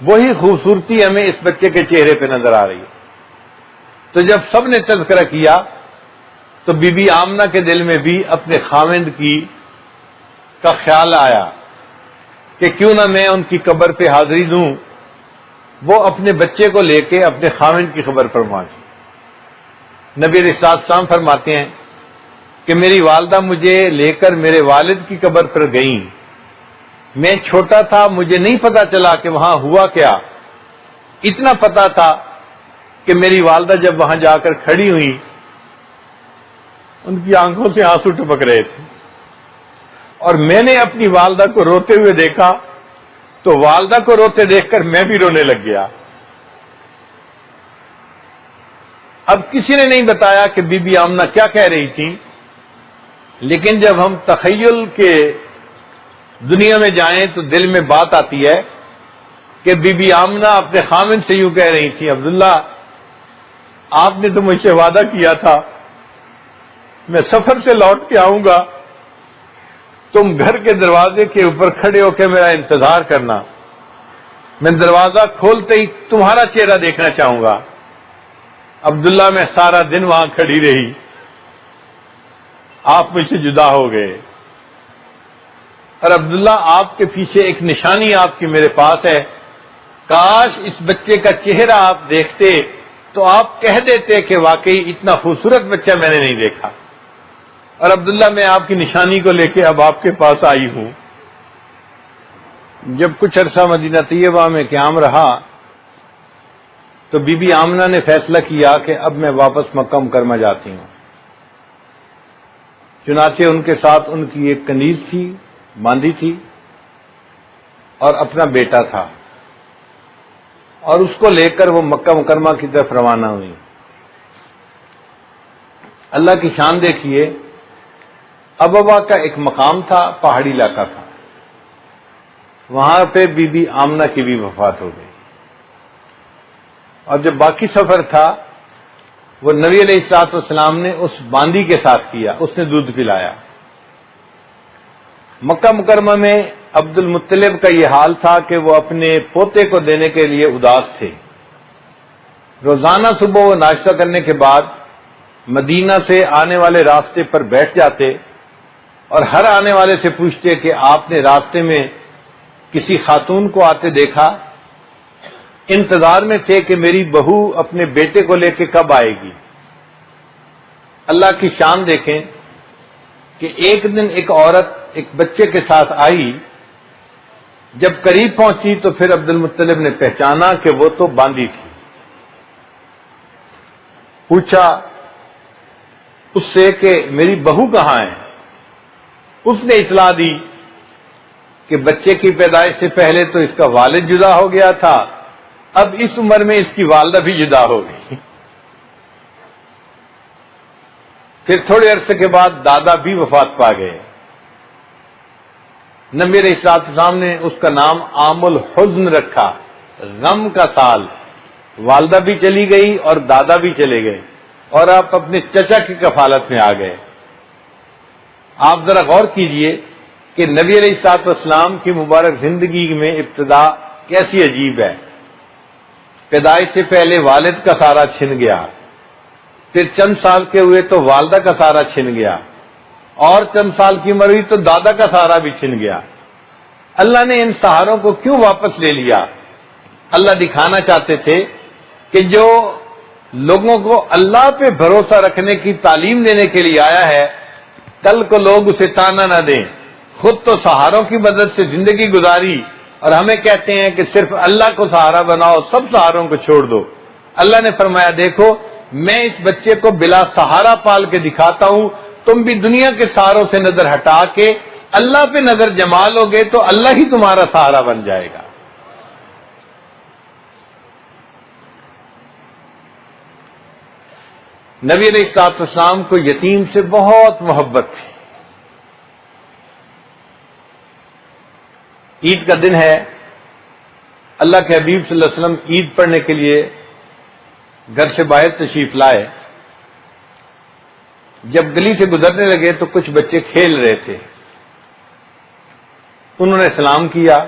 وہی خوبصورتی ہمیں اس بچے کے چہرے پہ نظر آ رہی ہے۔ تو جب سب نے تذکرہ کیا تو بی بی آمنہ کے دل میں بھی اپنے خاوند کا خیال آیا کہ کیوں نہ میں ان کی قبر پہ حاضری دوں، وہ اپنے بچے کو لے کے اپنے خاوند کی خبر پر پہنچی۔ نبی علیہ السلام فرماتے ہیں کہ میری والدہ مجھے لے کر میرے والد کی قبر پر گئیں، میں چھوٹا تھا، مجھے نہیں پتا چلا کہ وہاں ہوا کیا، اتنا پتا تھا کہ میری والدہ جب وہاں جا کر کھڑی ہوئی ان کی آنکھوں سے آنسو ٹپک رہے تھے، اور میں نے اپنی والدہ کو روتے ہوئے دیکھا تو والدہ کو روتے دیکھ کر میں بھی رونے لگ گیا۔ اب کسی نے نہیں بتایا کہ بی بی آمنہ کیا کہہ رہی تھی، لیکن جب ہم تخیل کے دنیا میں جائیں تو دل میں بات آتی ہے کہ بی بی آمنہ اپنے خاوند سے یوں کہہ رہی تھی، عبداللہ آپ نے تو مجھ سے وعدہ کیا تھا میں سفر سے لوٹ کے آؤں گا، تم گھر کے دروازے کے اوپر کھڑے ہو کے میرا انتظار کرنا، میں دروازہ کھولتے ہی تمہارا چہرہ دیکھنا چاہوں گا۔ عبداللہ میں سارا دن وہاں کھڑی رہی، آپ مجھ سے جدا ہو گئے، اور عبداللہ آپ کے پیچھے ایک نشانی آپ کی میرے پاس ہے، کاش اس بچے کا چہرہ آپ دیکھتے تو آپ کہہ دیتے کہ واقعی اتنا خوبصورت بچہ میں نے نہیں دیکھا۔ اور عبداللہ میں آپ کی نشانی کو لے کے اب آپ کے پاس آئی ہوں۔ جب کچھ عرصہ مدینہ طیبہ میں قیام رہا تو بی بی آمنہ نے فیصلہ کیا کہ اب میں واپس مکہ مکرمہ جاتی ہوں۔ چنانچہ ان کے ساتھ ان کی ایک کنیز تھی، باندھی تھی، اور اپنا بیٹا تھا، اور اس کو لے کر وہ مکہ مکرمہ کی طرف روانہ ہوئی۔ اللہ کی شان دیکھیے، ابوا کا ایک مقام تھا، پہاڑی علاقہ تھا، وہاں پہ بی بی آمنہ کی بھی وفات ہو گئی، اور جو باقی سفر تھا وہ نبی علیہ الصلوۃ والسلام نے اس باندی کے ساتھ کیا، اس نے دودھ پلایا۔ مکہ مکرمہ میں عبد المطلب کا یہ حال تھا کہ وہ اپنے پوتے کو دینے کے لیے اداس تھے۔ روزانہ صبح وہ ناشتہ کرنے کے بعد مدینہ سے آنے والے راستے پر بیٹھ جاتے اور ہر آنے والے سے پوچھتے کہ آپ نے راستے میں کسی خاتون کو آتے دیکھا؟ انتظار میں تھے کہ میری بہو اپنے بیٹے کو لے کے کب آئے گی۔ اللہ کی شان دیکھیں کہ ایک دن ایک عورت ایک بچے کے ساتھ آئی، جب قریب پہنچی تو پھر عبد المطلب نے پہچانا کہ وہ تو باندھی تھی۔ پوچھا اس سے کہ میری بہو کہاں ہے؟ اس نے اطلاع دی کہ بچے کی پیدائش سے پہلے تو اس کا والد جدا ہو گیا تھا، اب اس عمر میں اس کی والدہ بھی جدا ہو گئی۔ پھر تھوڑے عرصے کے بعد دادا بھی وفات پا گئے۔ نبی علیہ الصلوۃ والسلام نے اس کا نام عام الحزن رکھا، غم کا سال۔ والدہ بھی چلی گئی اور دادا بھی چلے گئے، اور آپ اپنے چچا کی کفالت میں آ گئے۔ آپ ذرا غور کیجئے کہ نبی علیہ الصلوۃ والسلام کی مبارک زندگی میں ابتدا کیسی عجیب ہے۔ پیدائش سے پہلے والد کا سارا چھن گیا، پھر چند سال کے ہوئے تو والدہ کا سارا چھن گیا، اور چند سال کی عمر ہوئی تو دادا کا سارا بھی چھن گیا۔ اللہ نے ان سہاروں کو کیوں واپس لے لیا؟ اللہ دکھانا چاہتے تھے کہ جو لوگوں کو اللہ پہ بھروسہ رکھنے کی تعلیم دینے کے لیے آیا ہے، کل کو لوگ اسے تانا نہ دیں۔ خود تو سہاروں کی مدد سے زندگی گزاری، اور ہمیں کہتے ہیں کہ صرف اللہ کو سہارا بناؤ، سب سہاروں کو چھوڑ دو۔ اللہ نے فرمایا دیکھو میں اس بچے کو بلا سہارا پال کے دکھاتا ہوں، تم بھی دنیا کے سہاروں سے نظر ہٹا کے اللہ پہ نظر جما لو گے تو اللہ ہی تمہارا سہارا بن جائے گا۔ نبی علیہ الصلوۃ والسلام کو یتیم سے بہت محبت تھی۔ عید کا دن ہے، اللہ کے حبیب صلی اللہ علیہ وسلم عید پڑھنے کے لیے گھر سے باہر تشریف لائے۔ جب گلی سے گزرنے لگے تو کچھ بچے کھیل رہے تھے، انہوں نے سلام کیا،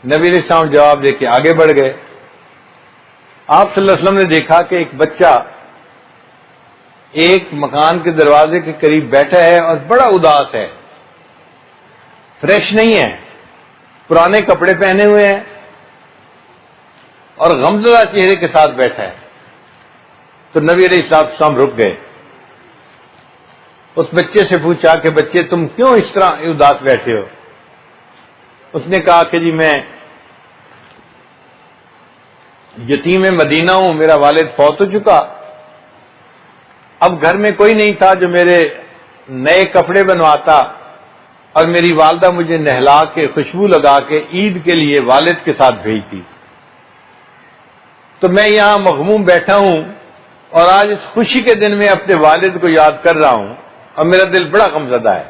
نبی علیہ السلام جواب دے کے آگے بڑھ گئے۔ آپ صلی اللہ علیہ وسلم نے دیکھا کہ ایک بچہ ایک مکان کے دروازے کے قریب بیٹھا ہے اور بڑا اداس ہے، فریش نہیں ہے، پرانے کپڑے پہنے ہوئے ہیں اور غمزدہ چہرے کے ساتھ بیٹھا ہے۔ تو نبی علیہ السلام رک گئے، اس بچے سے پوچھا کہ بچے تم کیوں اس طرح اداس بیٹھے ہو؟ اس نے کہا کہ جی میں یتیم مدینہ ہوں، میرا والد فوت ہو چکا، اب گھر میں کوئی نہیں تھا جو میرے نئے کپڑے بنواتا، اور میری والدہ مجھے نہلا کے خوشبو لگا کے عید کے لیے والد کے ساتھ بھیجتی، تو میں یہاں مغموم بیٹھا ہوں اور آج اس خوشی کے دن میں اپنے والد کو یاد کر رہا ہوں اور میرا دل بڑا غمزدہ ہے۔